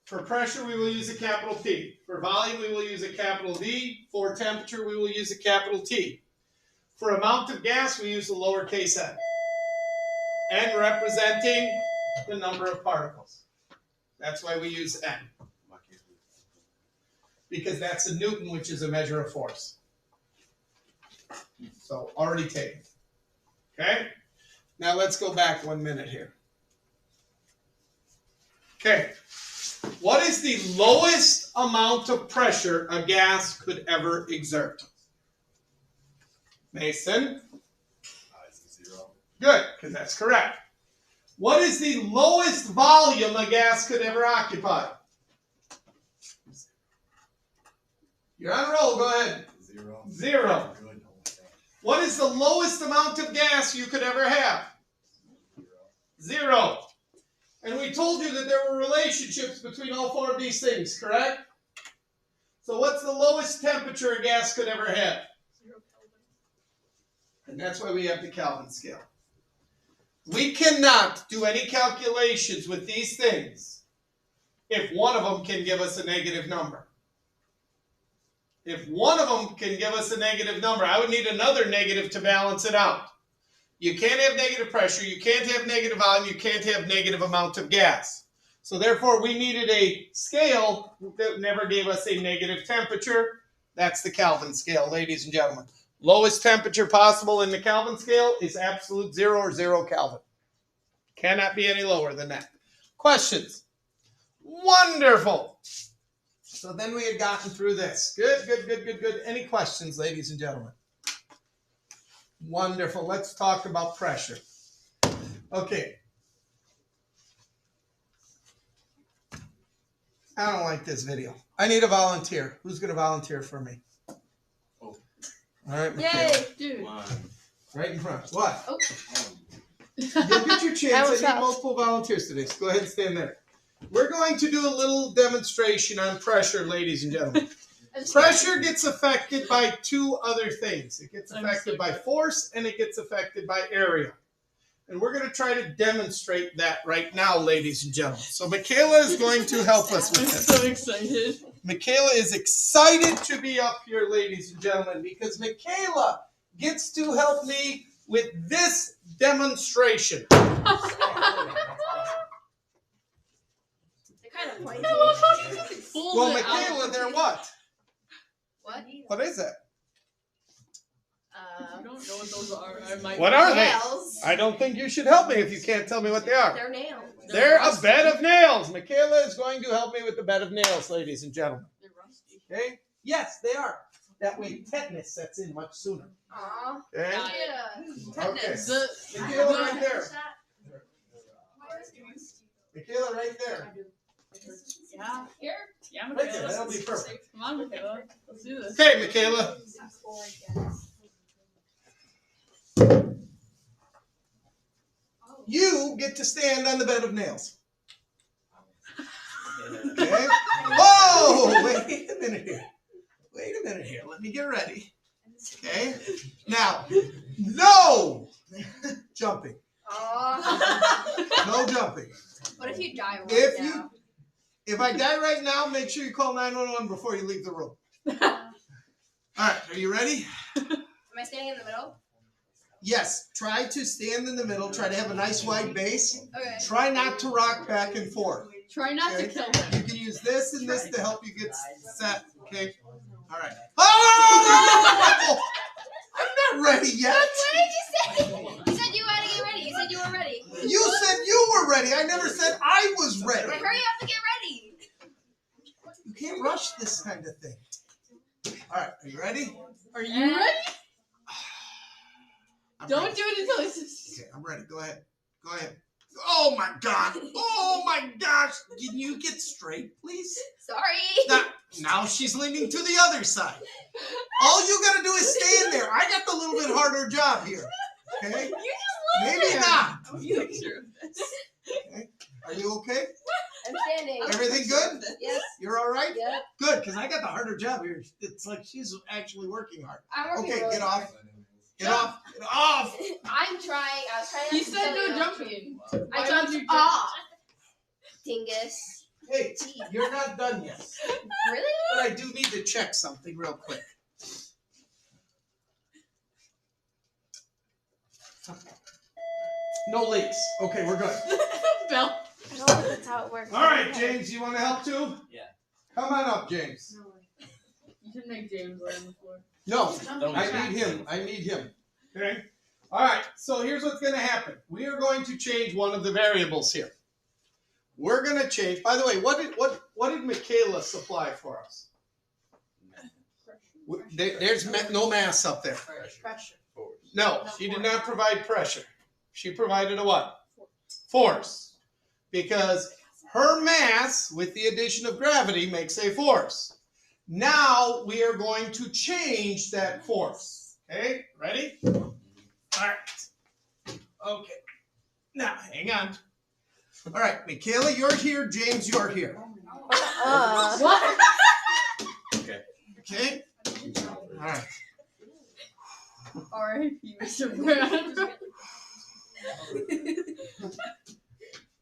for pressure, we will use a capital P. For volume, we will use a capital V. For temperature, we will use a capital T. For amount of gas, we use a lowercase n. N representing the number of particles. That's why we use n. Because that's a Newton, which is a measure of force. So, already taken. Okay? Now let's go back 1 minute here. Okay. What is the lowest amount of pressure a gas could ever exert? Mason? It's 0. Good, because that's correct. What is the lowest volume a gas could ever occupy? You're on a roll, go ahead. 0. 0. Good. Oh my God. What is the lowest amount of gas you could ever have? 0. And we told you that there were relationships between all 4 of these things, correct? So what's the lowest temperature a gas could ever have? 0 Kelvin. And that's why we have the Kelvin scale. We cannot do any calculations with these things if one of them can give us a negative number. If one of them can give us a negative number, I would need another negative to balance it out. You can't have negative pressure, you can't have negative volume, you can't have negative amount of gas. So therefore, we needed a scale that never gave us a negative temperature. That's the Kelvin scale, ladies and gentlemen. Lowest temperature possible in the Kelvin scale is absolute 0 or 0 Kelvin. Cannot be any lower than that. Questions? Wonderful. So then we had gotten through this. Good. Any questions, ladies and gentlemen? Wonderful. Let's talk about pressure. Okay. I don't like this video. I need a volunteer. Who's going to volunteer for me? Oh. All right, Yay, Michaela. Dude. Come on. Right in front. What? Oh. You'll get your That chance. was I need fast. multiple volunteers today. So go ahead and stand there. We're going to do a little demonstration on pressure, ladies and gentlemen. Pressure gets affected by two other things. It gets affected by force and it gets affected by area. And we're going to try to demonstrate that right now, ladies and gentlemen. So Michaela is going to help us with I'm this. so excited. Michaela is excited to be up here, ladies and gentlemen, because Michaela gets to help me with this demonstration. They're kind of pointy. Well, Michaela, they're what? What? What is that? I don't know what those are. I might. What are they? Nails. I don't think you should help me if you can't tell me what they are. They're nails. They're a bed of nails. Michaela is going to help me with the bed of nails, ladies and gentlemen. They're rusty. Okay? Yes, they are. That way tetanus sets in much sooner. Aw. Okay? Yeah. Okay. The, Michaela right there. Michaela right there. yeah. Here. Yeah, Right Michaela. there. That'll be perfect. Come on, Michaela. Let's do this. Okay, Michaela. You get to stand on the bed of nails. Okay? Whoa! Wait a minute here. Wait a minute here. Let me get ready. Okay? Now, no jumping. Aw. No jumping. What if you die right If now? you- If I die right now, make sure you call 911 before you leave the room. All right, are you ready? Am I standing in the middle? Yes, try to stand in the middle. Try to have a nice wide base. Okay. Try not to rock back and forth. Try not to Okay. kill them. You can use this and this to help you get set. Okay. All right. Oh! I'm not ready yet. What did you say? You said you had to get ready. You said you were ready. You said you were ready. I never said I was ready. Well, hurry up and get ready. You can't rush this kind of thing. All right. Are you ready? Are you ready? I'm Don't ready. do it until it's. Okay, I'm ready. Go ahead. Go ahead. Oh my God. Oh my gosh. Can you get straight, please? Sorry. Now she's leaning to the other side. All you gotta do is stand there. I got the little bit harder job here. Okay? Maybe not. I'm really sure of this. Okay. Are you okay? I'm standing. Everything good? Yes. You're all right? Yep. Good, because I got the harder job here. It's like she's actually working hard. I'm working Okay, really get hard. off. Get off. Get off. I'm trying. I was trying. He not to said kill no you. jumping. I Why jumped would you off. Dingus. Hey, you're not done yet. Really? But I do need to check something real quick. No leaks. Okay, we're good. Bell. I don't think that's how it works. All right, James, you want to help too? Yeah. Come on up, James. You can make James lay on the floor. No, Don't I need him. I need him. Okay. All right. So here's what's going to happen. We are going to change one of the variables here. We're going to change. By the way, what did Michaela supply for us? There's no mass up there. Pressure. No, she did not provide pressure. She provided a what? Force. Because her mass, with the addition of gravity, makes a force. Now we are going to change that force. Okay, ready? All right. Okay. Now, hang on. All right, Michaela, you're here. James, you're here. What? Okay? All right. R.I.P. Mr. Brown.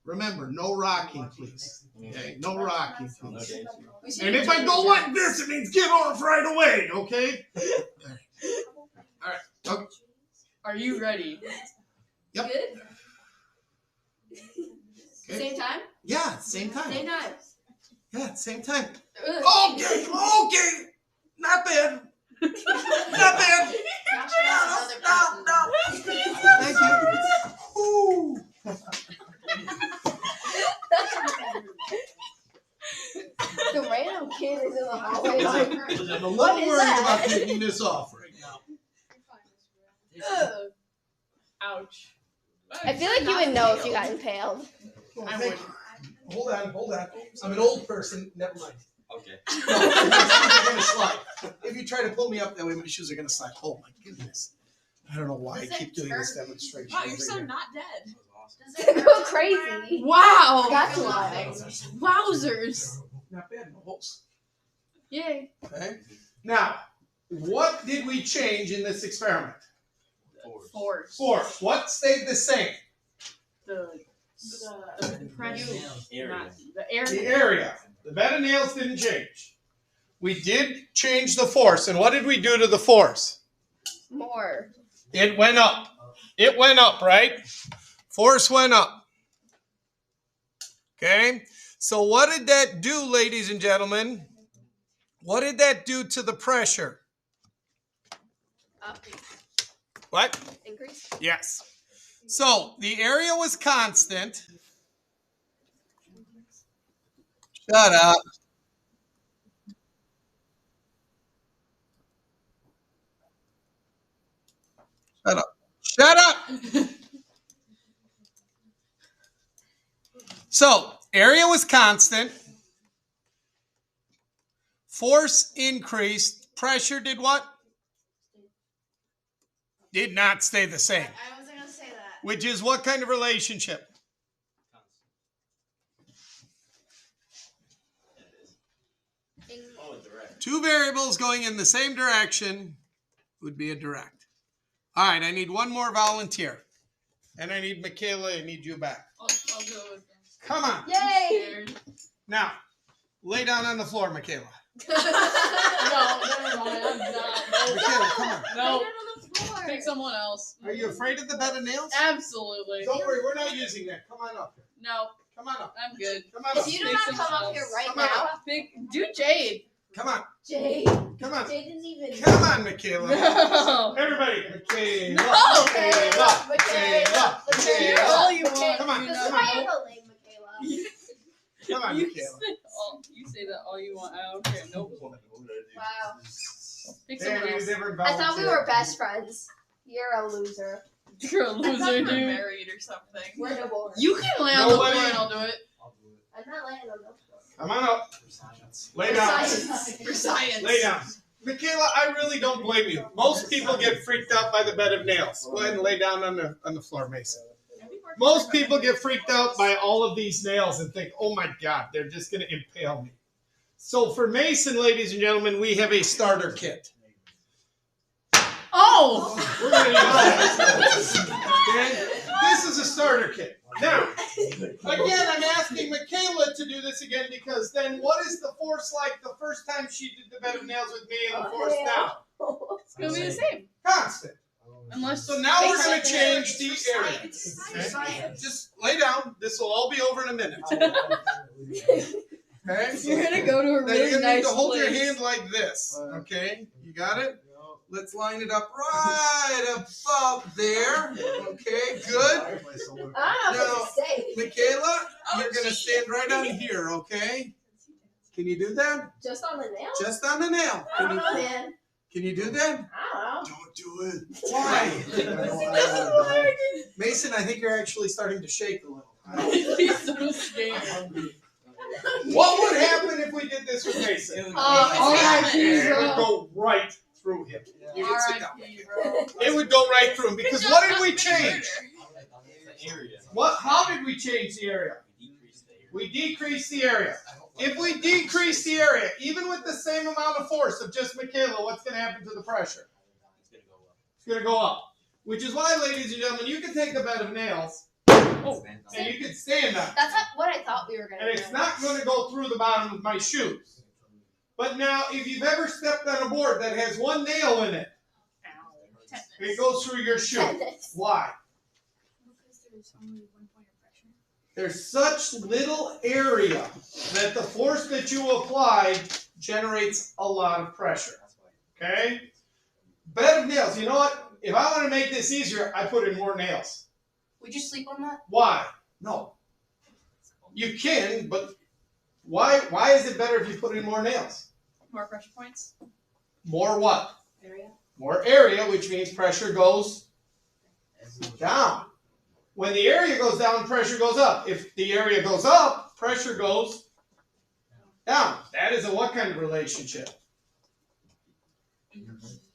Remember, no rocking, please. Okay, no rocking, please. We should And if I go like this, it means get off right away, okay? All right. Okay. Are you ready? Yep. Good. Okay. Same time. Yeah, same time. Same time. Yeah, same time. Ugh. Okay. Not bad. Not bad. Josh has another No. person. Thank you. Ooh. The random kid is in the hallway. I'm a little is worried that? about taking this off right now. Ugh. Ouch. I feel like you would know if you got impaled. Oh, I thank would. you. Hold on. I'm an old person. Never mind. Okay. No, my shoes are gonna slide. If you try to pull me up that way, my shoes are gonna slide. Oh my goodness. I don't know why I keep doing this demonstration. Wow, you're every so year. not dead. Go crazy. Wow. That's why. Wowzers. Not bad, no holes. Yay. Okay. Now, what did we change in this experiment? Force. Force. What stayed the same? The pressure. Area. Not the area. The area. The bed of nails didn't change. We did change the force. And what did we do to the force? More. It went up. It went up, right? Force went up. Okay? So what did that do, ladies and gentlemen? What did that do to the pressure? Up. What? Increase. Yes. So the area was constant. Shut up. Shut up. Shut up. So area was constant. Force increased. Pressure did what? Did not stay the same. I wasn't gonna say that. Which is what kind of relationship? Oh, direct. Two variables going in the same direction would be a direct. All right, I need one more volunteer. And I need Michaela, I need you back. I'll go with them. Come on. Yay! Scared. Now, lay down on the floor, Michaela. No, never mind. I'm not. Michaela, come on. No. Lay down on the floor. Pick someone else. Are you afraid of the bed of nails? Absolutely. Don't worry, we're not using that. Come on up here. No, Come on up. I'm good. Come on If up. you do Pick not someone come up else. here right Come on now, Do Jade. Come on. Jade. Come on. Jade didn't even. Come on, Michaela. No. Everybody. Michaela. No. Michaela. Michaela. Hear Michaela. all you want. Come on, You This know. is why I have a name, Michaela. Come on, You Michaela. say that all you want. I don't care. Nope. Wow. Pick Hey, someone we else. never I thought we volunteered. were best friends. You're a loser. You're a loser, dude. married or something. We're divorced. You can lay on the floor Nobody- and I'll do it. I'm not laying on the floor. Come on up. Lay For down. science. For science. Lay down. Michaela, I really don't blame you. Most people get freaked out by the bed of nails. Go ahead and lay down on the floor, Mason. Most people get freaked out by all of these nails and think, oh my God, they're just going to impale me. So for Mason, ladies and gentlemen, we have a starter kit. Oh! We're going to use that. Okay? This is a starter kit. Now, again, I'm asking Michaela to do this again because then what is the force like the first time she did the bed of nails with me and the force now? It's gonna be the same. Constant. Unless So now we're going to Basically, change the it's for area. science. Okay? For science. Just lay down. This will all be over in a minute. Okay? you're gonna go to a Now really you're going to nice need to hold place. your hand like this. Okay? You got it? Let's line it up right above there. Okay, good. I don't know what to say. Michaela, you're going to stand right on here, okay? Can you do that? Just on the nail? Just on the nail. I don't know, man. Can you do that? I don't know. Don't do it. Why? Mason, I think you're actually starting to shake a little. He's so scared. What would happen if we did this with Mason? R.I.P. It would bro. go right through him. You can sit down. R.I.P. bro. It would go right through him because what did we change? Area. What? How did we change the area? We decreased the area. We decreased the area. If we decrease the area, even with the same amount of force of just Michaela, what's going to happen to the pressure? It's gonna go up. It's going to go up. Which is why, ladies and gentlemen, you can take the bed of nails and you can stand on it. That's not what I thought we were going And to do. it's not going to go through the bottom of my shoes. But now, if you've ever stepped on a board that has one nail in it, it goes through your shoe. Tennis. Why? There's such little area that the force that you apply generates a lot of pressure. Okay? Bed of nails. You know what? If I want to make this easier, I put in more nails. Would you sleep on that? Why? No. You can, but why is it better if you put in more nails? More pressure points. More what? Area? More area, which means pressure goes down. When the area goes down, pressure goes up. If the area goes up, pressure goes down. That is a what kind of relationship?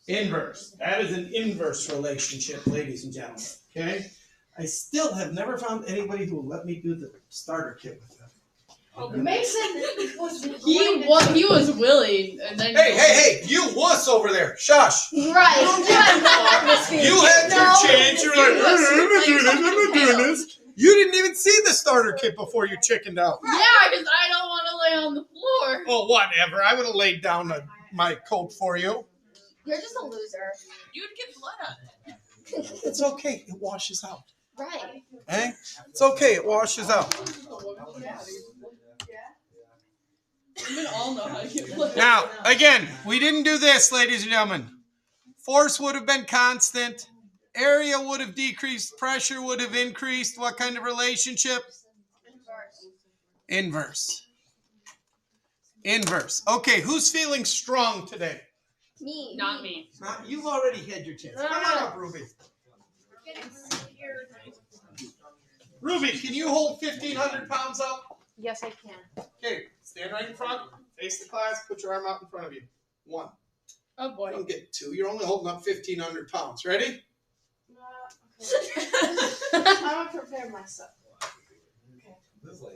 Inverse. That is an inverse relationship, ladies and gentlemen. Okay? I still have never found anybody who will let me do the starter kit with them. Mason was He was willing, and then Hey, you wuss over there. Shush. Right. You had your chance. You're like, I'm not doing this. You didn't even see the starter kit before you chickened out. Yeah, because I don't want to lay on the floor. Oh, whatever. I would have laid down my coat for you. You're just a loser. You'd get blood on it. It's okay. It washes out. Right. Eh? It's okay. It washes out. Women all know how to get blood. Now, again, we didn't do this, ladies and gentlemen. Force would have been constant. Area would have decreased. Pressure would have increased. What kind of relationship? Inverse. Inverse. Okay, who's feeling strong today? Me. Not me. You've already had your chance. Come on up, Ruby. Ruby, can you hold 1,500 pounds up? Yes, I can. Okay, stand right in front. Face the class. Put your arm out in front of you. 1. Oh boy. Don't get 2. You're only holding up 1,500 pounds. Ready? I'm gonna prepare myself.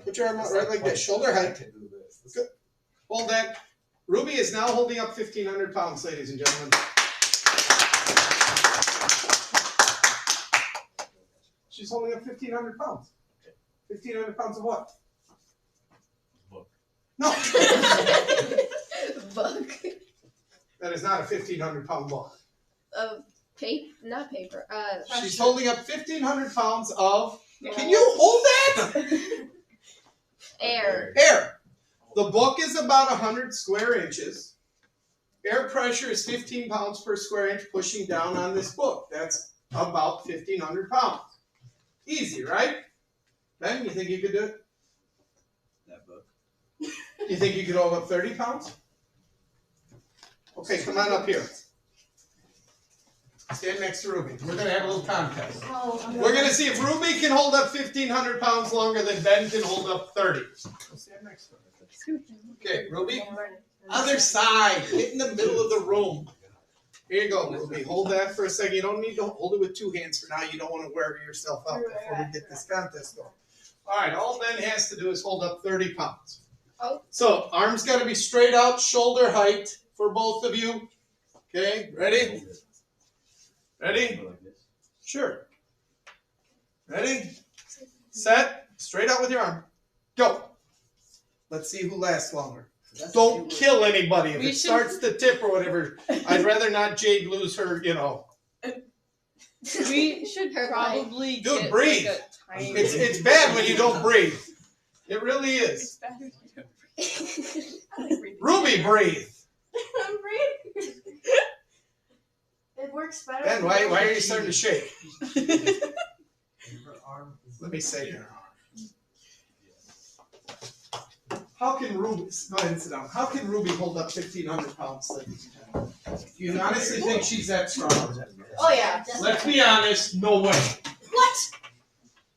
Put your arm out right like this. Shoulder height. Good. Hold that. Ruby is now holding up 1,500 pounds, ladies and gentlemen. She's holding up 1,500 pounds. 1,500 pounds of what? No. Book. That is not a 1,500 pound book. Not paper. She's holding up 1,500 pounds of. Can you hold that? Air. Air. The book is about 100 square inches. Air pressure is 15 pounds per square inch pushing down on this book. That's about 1,500 pounds. Easy, right? Ben, you think you could do it? That book. You think you could hold up 30 pounds? Okay, come on up here. Stand next to Ruby. We're going to have a little contest. We're going to see if Ruby can hold up 1,500 pounds longer than Ben can hold up 30. Stand next to her. Okay, Ruby. Other side. Get in the middle of the room. Here you go, Ruby. Hold that for a second. You don't need to hold it with 2 hands for now. You don't want to wear yourself out before we get this contest going. All right, all Ben has to do is hold up 30 pounds. Oh. So, arms got to be straight out, shoulder height for both of you. Okay, ready? Ready? Sure. Ready? Set. Straight out with your arm. Go. Let's see who lasts longer. Don't kill anybody. If it starts to tip or whatever, I'd rather not Jade lose her, We should probably Dude, get breathe. Like a tiny It's bad when you don't breathe. It really is. It's bad when you don't breathe. Ruby, breathe. I'm breathing. It works better. Ben, why are you starting to shake? Let me say your arm. How can Ruby, go ahead and sit down. How can Ruby hold up 1,500 pounds, ladies and gentlemen? Do you honestly think she's that strong? Oh yeah. Let's be honest, no way. What?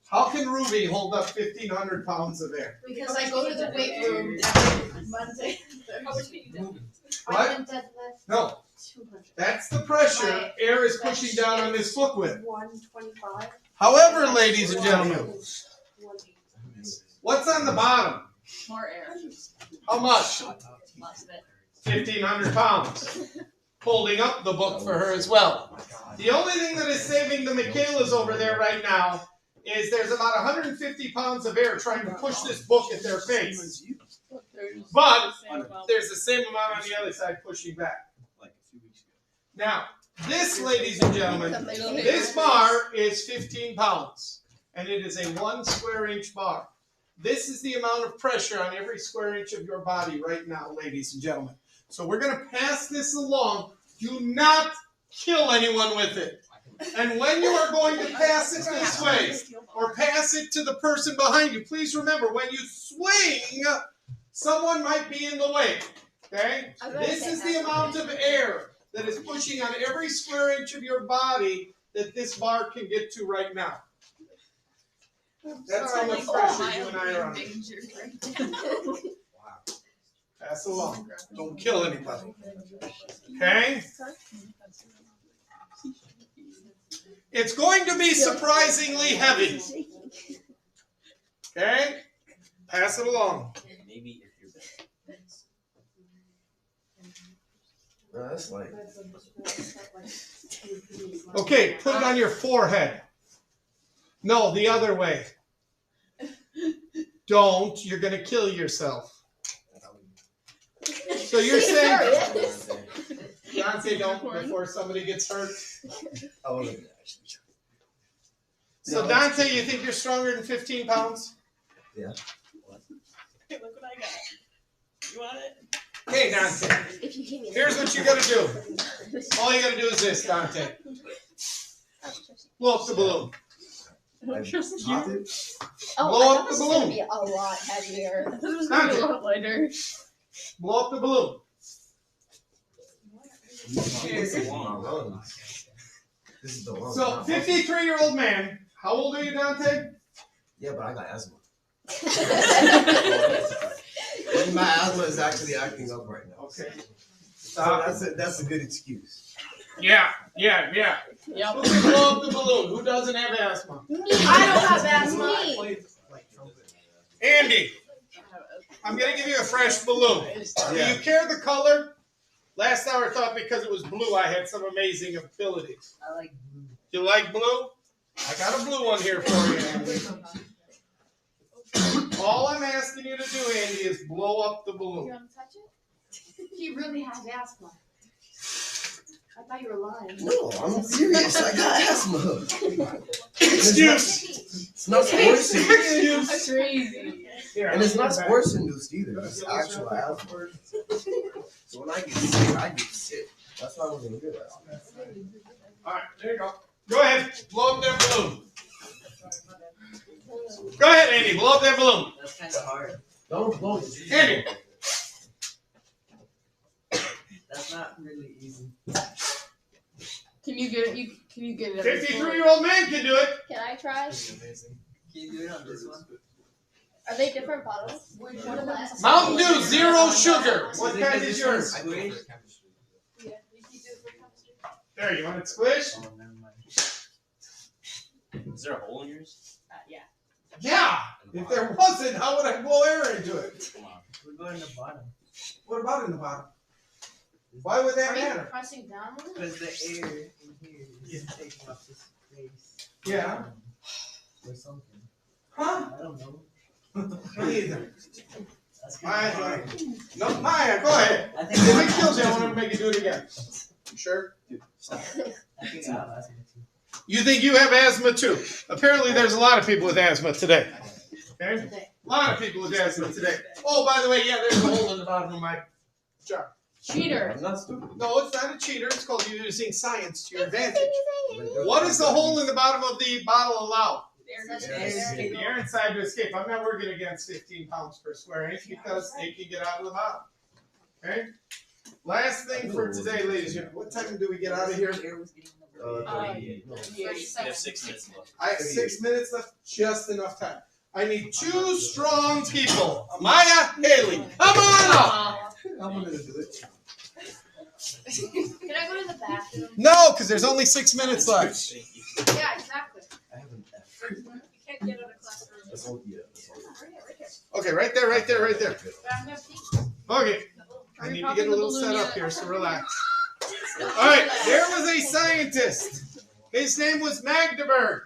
How can Ruby hold up 1,500 pounds of air? Because I go to the weight room every Monday. How much can you do? I What? can deadlift No, 200. that's the pressure air is pushing down on this book with. 125. However, ladies and gentlemen, 180. what's on the bottom? More air. How much? Less of it. 1,500 pounds. Holding up the book for her as well. The only thing that is saving the Michaelas over there right now is there's about 150 pounds of air trying to push this book at their face. But there's the same amount on the other side pushing back. Now, this, ladies and gentlemen, this bar is 15 pounds, and it is a 1 square inch bar. This is the amount of pressure on every square inch of your body right now, ladies and gentlemen. So we're going to pass this along. Do not kill anyone with it. And when you are going to pass it this way, or pass it to the person behind you, please remember, when you swing, someone might be in the way. Okay? This is the amount of air that is pushing on every square inch of your body that this bar can get to right now. That's how much pressure you and I are under. Pass it along. Don't kill anybody. Okay? It's going to be surprisingly heavy. Okay? Pass it along. Maybe if you're bad. No, that's like Okay, put it on your forehead. No, the other way. Don't. You're going to kill yourself. So you're saying, Dante, don't before somebody gets hurt. I wasn't actually. So Dante, you think you're stronger than 15 pounds? Yeah. Hey, look what I got. You want it? Hey, Dante. If you give me Here's what you got to do. All you got to do is this, Dante. Blow up the balloon. Oh, Blow I up thought the this was gonna balloon. be a lot heavier. This was gonna be a lot lighter. Blow up the balloon. This is my lungs. This is the lungs. So, 53-year-old man. How old are you, Dante? Yeah, but I got asthma. My asthma is actually acting up right now. Okay. So that's a good excuse. Yeah. Yep. Blow up the balloon. Who doesn't have asthma? I don't have asthma. Andy, I'm going to give you a fresh balloon. Do you care the color? Last hour I thought because it was blue I had some amazing abilities. I like blue. You like blue? I got a blue one here for you, Andy. All I'm asking you to do, Andy, is blow up the You balloon. want to touch it? He really has asthma. I thought you were lying. No, I'm serious. I got asthma. Excuse. It's not sports induced. Excuse. Crazy. Here, And it's I'll not put it back. sports induced either. It's actual asthma. So when I get sick, I get sick. That's why I wasn't good at it. All right, there you go. Go ahead. Blow up that balloon. Go ahead, Andy. Blow up that balloon. That's kind of hard. Don't blow it. Andy. That's not really easy. Can you get it? Can you get it? 53-year-old man can do it. Can I try? Amazing. Can you do it on this one? Are they different bottles? Which one of them? Mountain Dew, zero sugar. What kind is yours? Squish? There, you want it squished? Oh, never mind. Is there a hole in yours? Yeah. Yeah. If there wasn't, how would I blow air into it? Come on. We're going in the bottom. What about in the bottom? Why would that Are you matter? pressing down on it? Because the air in here is taking up this space. Yeah. Or something. Huh? I don't know. Me either. That's kind of Maya, hard. no, Maya, go ahead. I If think it kills you, I want to make you do it again. You sure? I think I have asthma too. You think you have asthma too? Apparently, there's a lot of people with asthma today. Okay? A lot of people with asthma today. Oh, by the way, yeah, there's a hole in the bottom of my jar. Cheater. I'm not stupid. No, it's not a cheater. It's called using science to your advantage. What does the hole in the bottom of the bottle allow? The air inside to escape. I'm not working against 15 pounds per square inch because they can get out of the bottom. Okay? Last thing for today, ladies and gentlemen. What time do we get out of here? 38. No. You have 6 minutes left. I have 6 minutes left, just enough time. I need 2 strong people. Maya, Haley, come on up. I'm gonna do it. Can I go to the bathroom? No, because there's only 6 minutes left. Yeah, exactly. I have an F. You can't get out of classroom. That's all. Yeah. That's all. Okay, right there, right there, right there. But I'm gonna pee. Okay, I need to get a little set up here, so relax. All right, there was a scientist. His name was Magdeburg.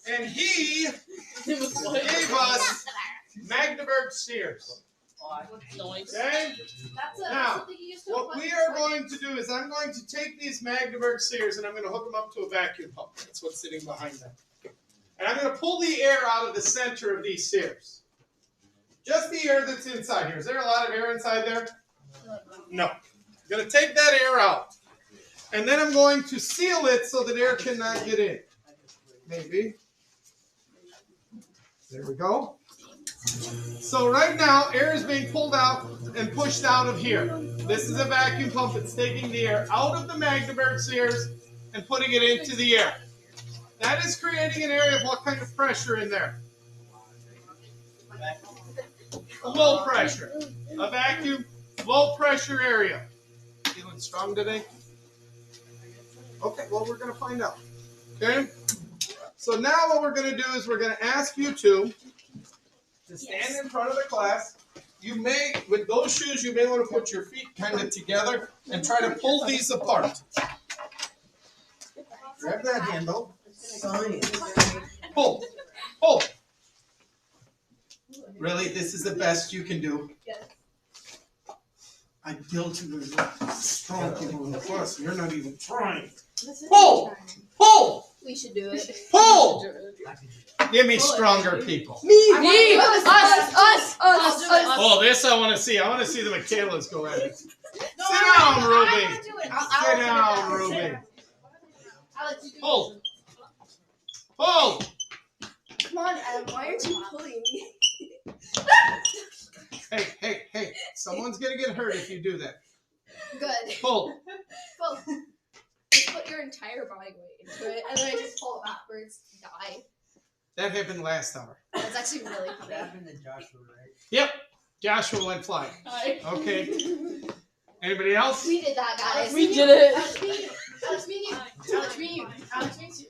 And he gave us Magdeburg steers. Noise. Okay? That's Now, something you used to What we are going to do is I'm going to take these Magdeburg steers and I'm going to hook them up to a vacuum pump. That's what's sitting behind them. And I'm going to pull the air out of the center of these steers. Just the air that's inside here. Is there a lot of air inside there? No. I'm going to take that air out. And then I'm going to seal it so that air cannot get in. Maybe. There we go. So right now, air is being pulled out and pushed out of here. This is a vacuum pump that's taking the air out of the Magdeburg steers and putting it into the air. That is creating an area of what kind of pressure in there? Low pressure. A vacuum, low pressure area. Feeling strong today? Okay, well, we're going to find out. Okay? So now what we're going to do is we're going to ask you to stand in front of the class. You may, with those shoes, you may want to put your feet kind of together and try to pull these apart. Grab that handle. Pull. Pull. Really? This is the best you can do? Yes. I built you with strong people in the class, and you're not even trying. Pull! Pull! We should do it. Pull! Give me stronger people. Me! Us! Oh, this I want to see. I want to see the Michaelas go at it. Sit down, Ruby. Sit down, Ruby. Pull. Pull. Come on, Adam. Why aren't you pulling? Hey. Someone's going to get hurt if you do that. Good. Pull. Pull. Just put your entire body weight into it, and then I just pull it backwards and die. That happened last hour. That's actually really funny. That happened to Joshua, right? Yep. Joshua went flying. Okay. Anybody else? We did that, guys. We did it. Alex, me and you. Alex, me and you. Alex, me and you.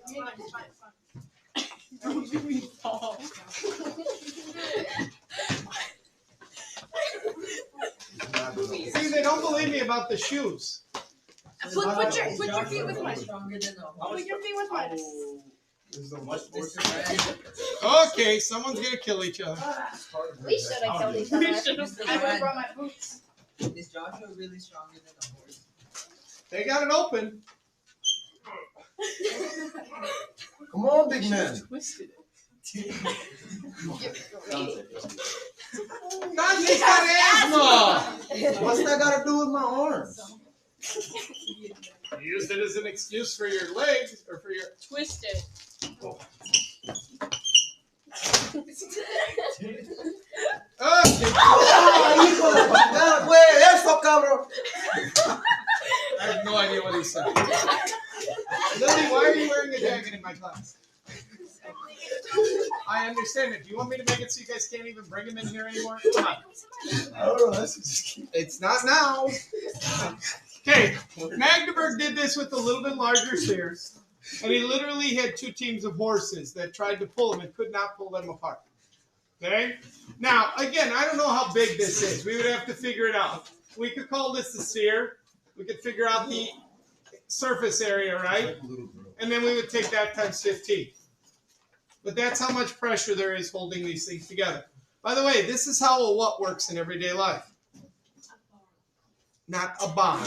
See, they don't believe me about the shoes. Put your feet with mine. Stronger than the Put your feet with mine. Okay, someone's going to kill each other. We should have killed each other. I would have brought my boots. Is Joshua really stronger than a horse? They got it open. Come on, big man. Twisted it. Dante's got asthma. What's that got to do with my arms? You used it as an excuse for your legs or for your. Twisted. Okay. Güey, eso, cabrón. I have no idea what he said. Lily, why are you wearing a jacket in my class? I understand it. Do you want me to make it so you guys can't even bring him in here anymore? Come on. I don't know. That's just... It's not now. Okay, Magdeburg did this with a little bit larger stairs, and he literally had two teams of horses that tried to pull him and could not pull them apart. Okay? Now, again, I don't know how big this is. We would have to figure it out. We could call this the sphere. We could figure out the surface area, right? And then we would take that times 15. But that's how much pressure there is holding these things together. By the way, this is how a what works in everyday life. Not a bomb.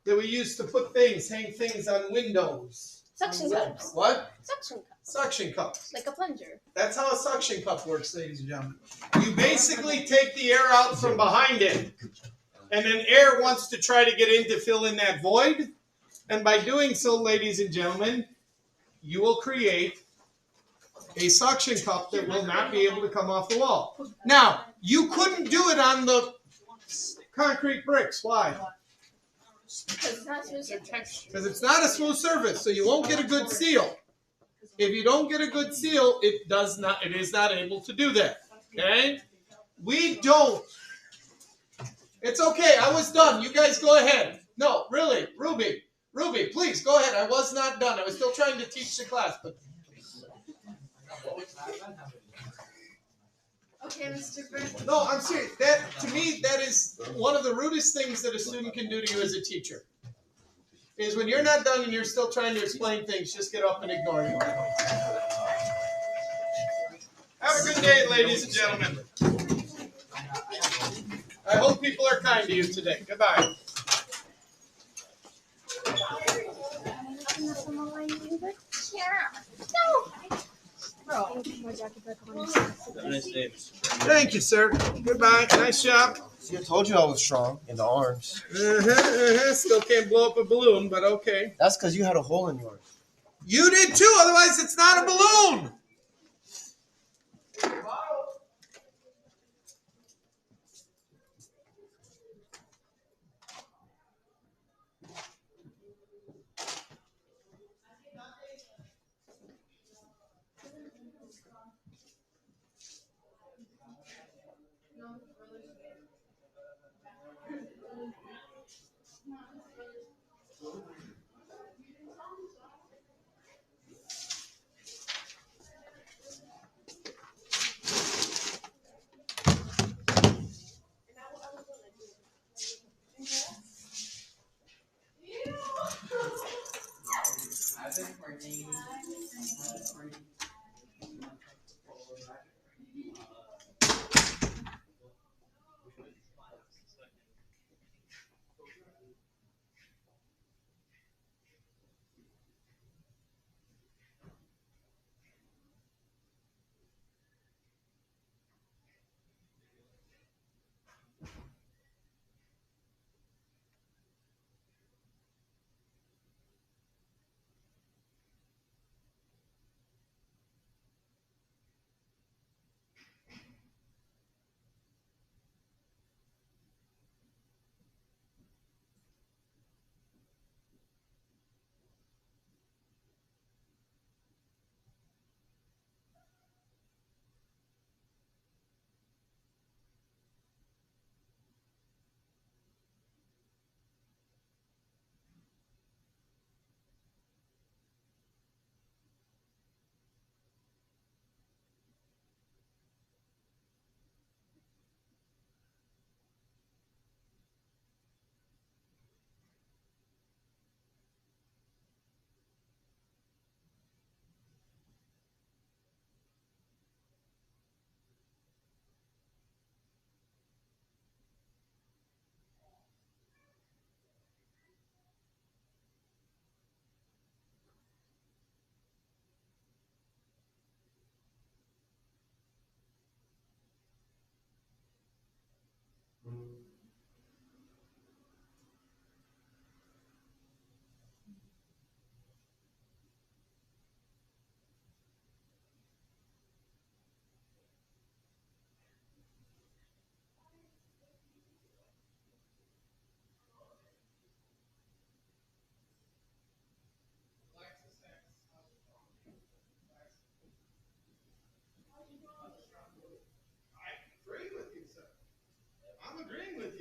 That we used to put things, hang things on windows. Suction cups. What? Suction cups. Suction cups. Like a plunger. That's how a suction cup works, ladies and gentlemen. You basically take the air out from behind it, and then air wants to try to get in to fill in that void. And by doing so, ladies and gentlemen, you will create a suction cup that will not be able to come off the wall. Now, you couldn't do it on the concrete bricks. Why? Because it's not supposed to texture. Because it's not a smooth surface, so you won't get a good seal. If you don't get a good seal, it is not able to do that. Okay? We don't. It's okay. I was done. You guys go ahead. No, really, Ruby, please go ahead. I was not done. I was still trying to teach the class, but. Okay, Mr. Burke. No, I'm serious. That to me, that is one of the rudest things that a student can do to you as a teacher. Is when you're not done and you're still trying to explain things, just get up and ignore you. Have a good day, ladies and gentlemen. I hope people are kind to you today. Goodbye. Thank you, sir. Goodbye. Nice job. See, I told you I was strong in the arms. Still can't blow up a balloon, but okay. That's because you had a hole in yours. You did too, otherwise it's not a balloon.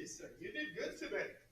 sir. You did good today.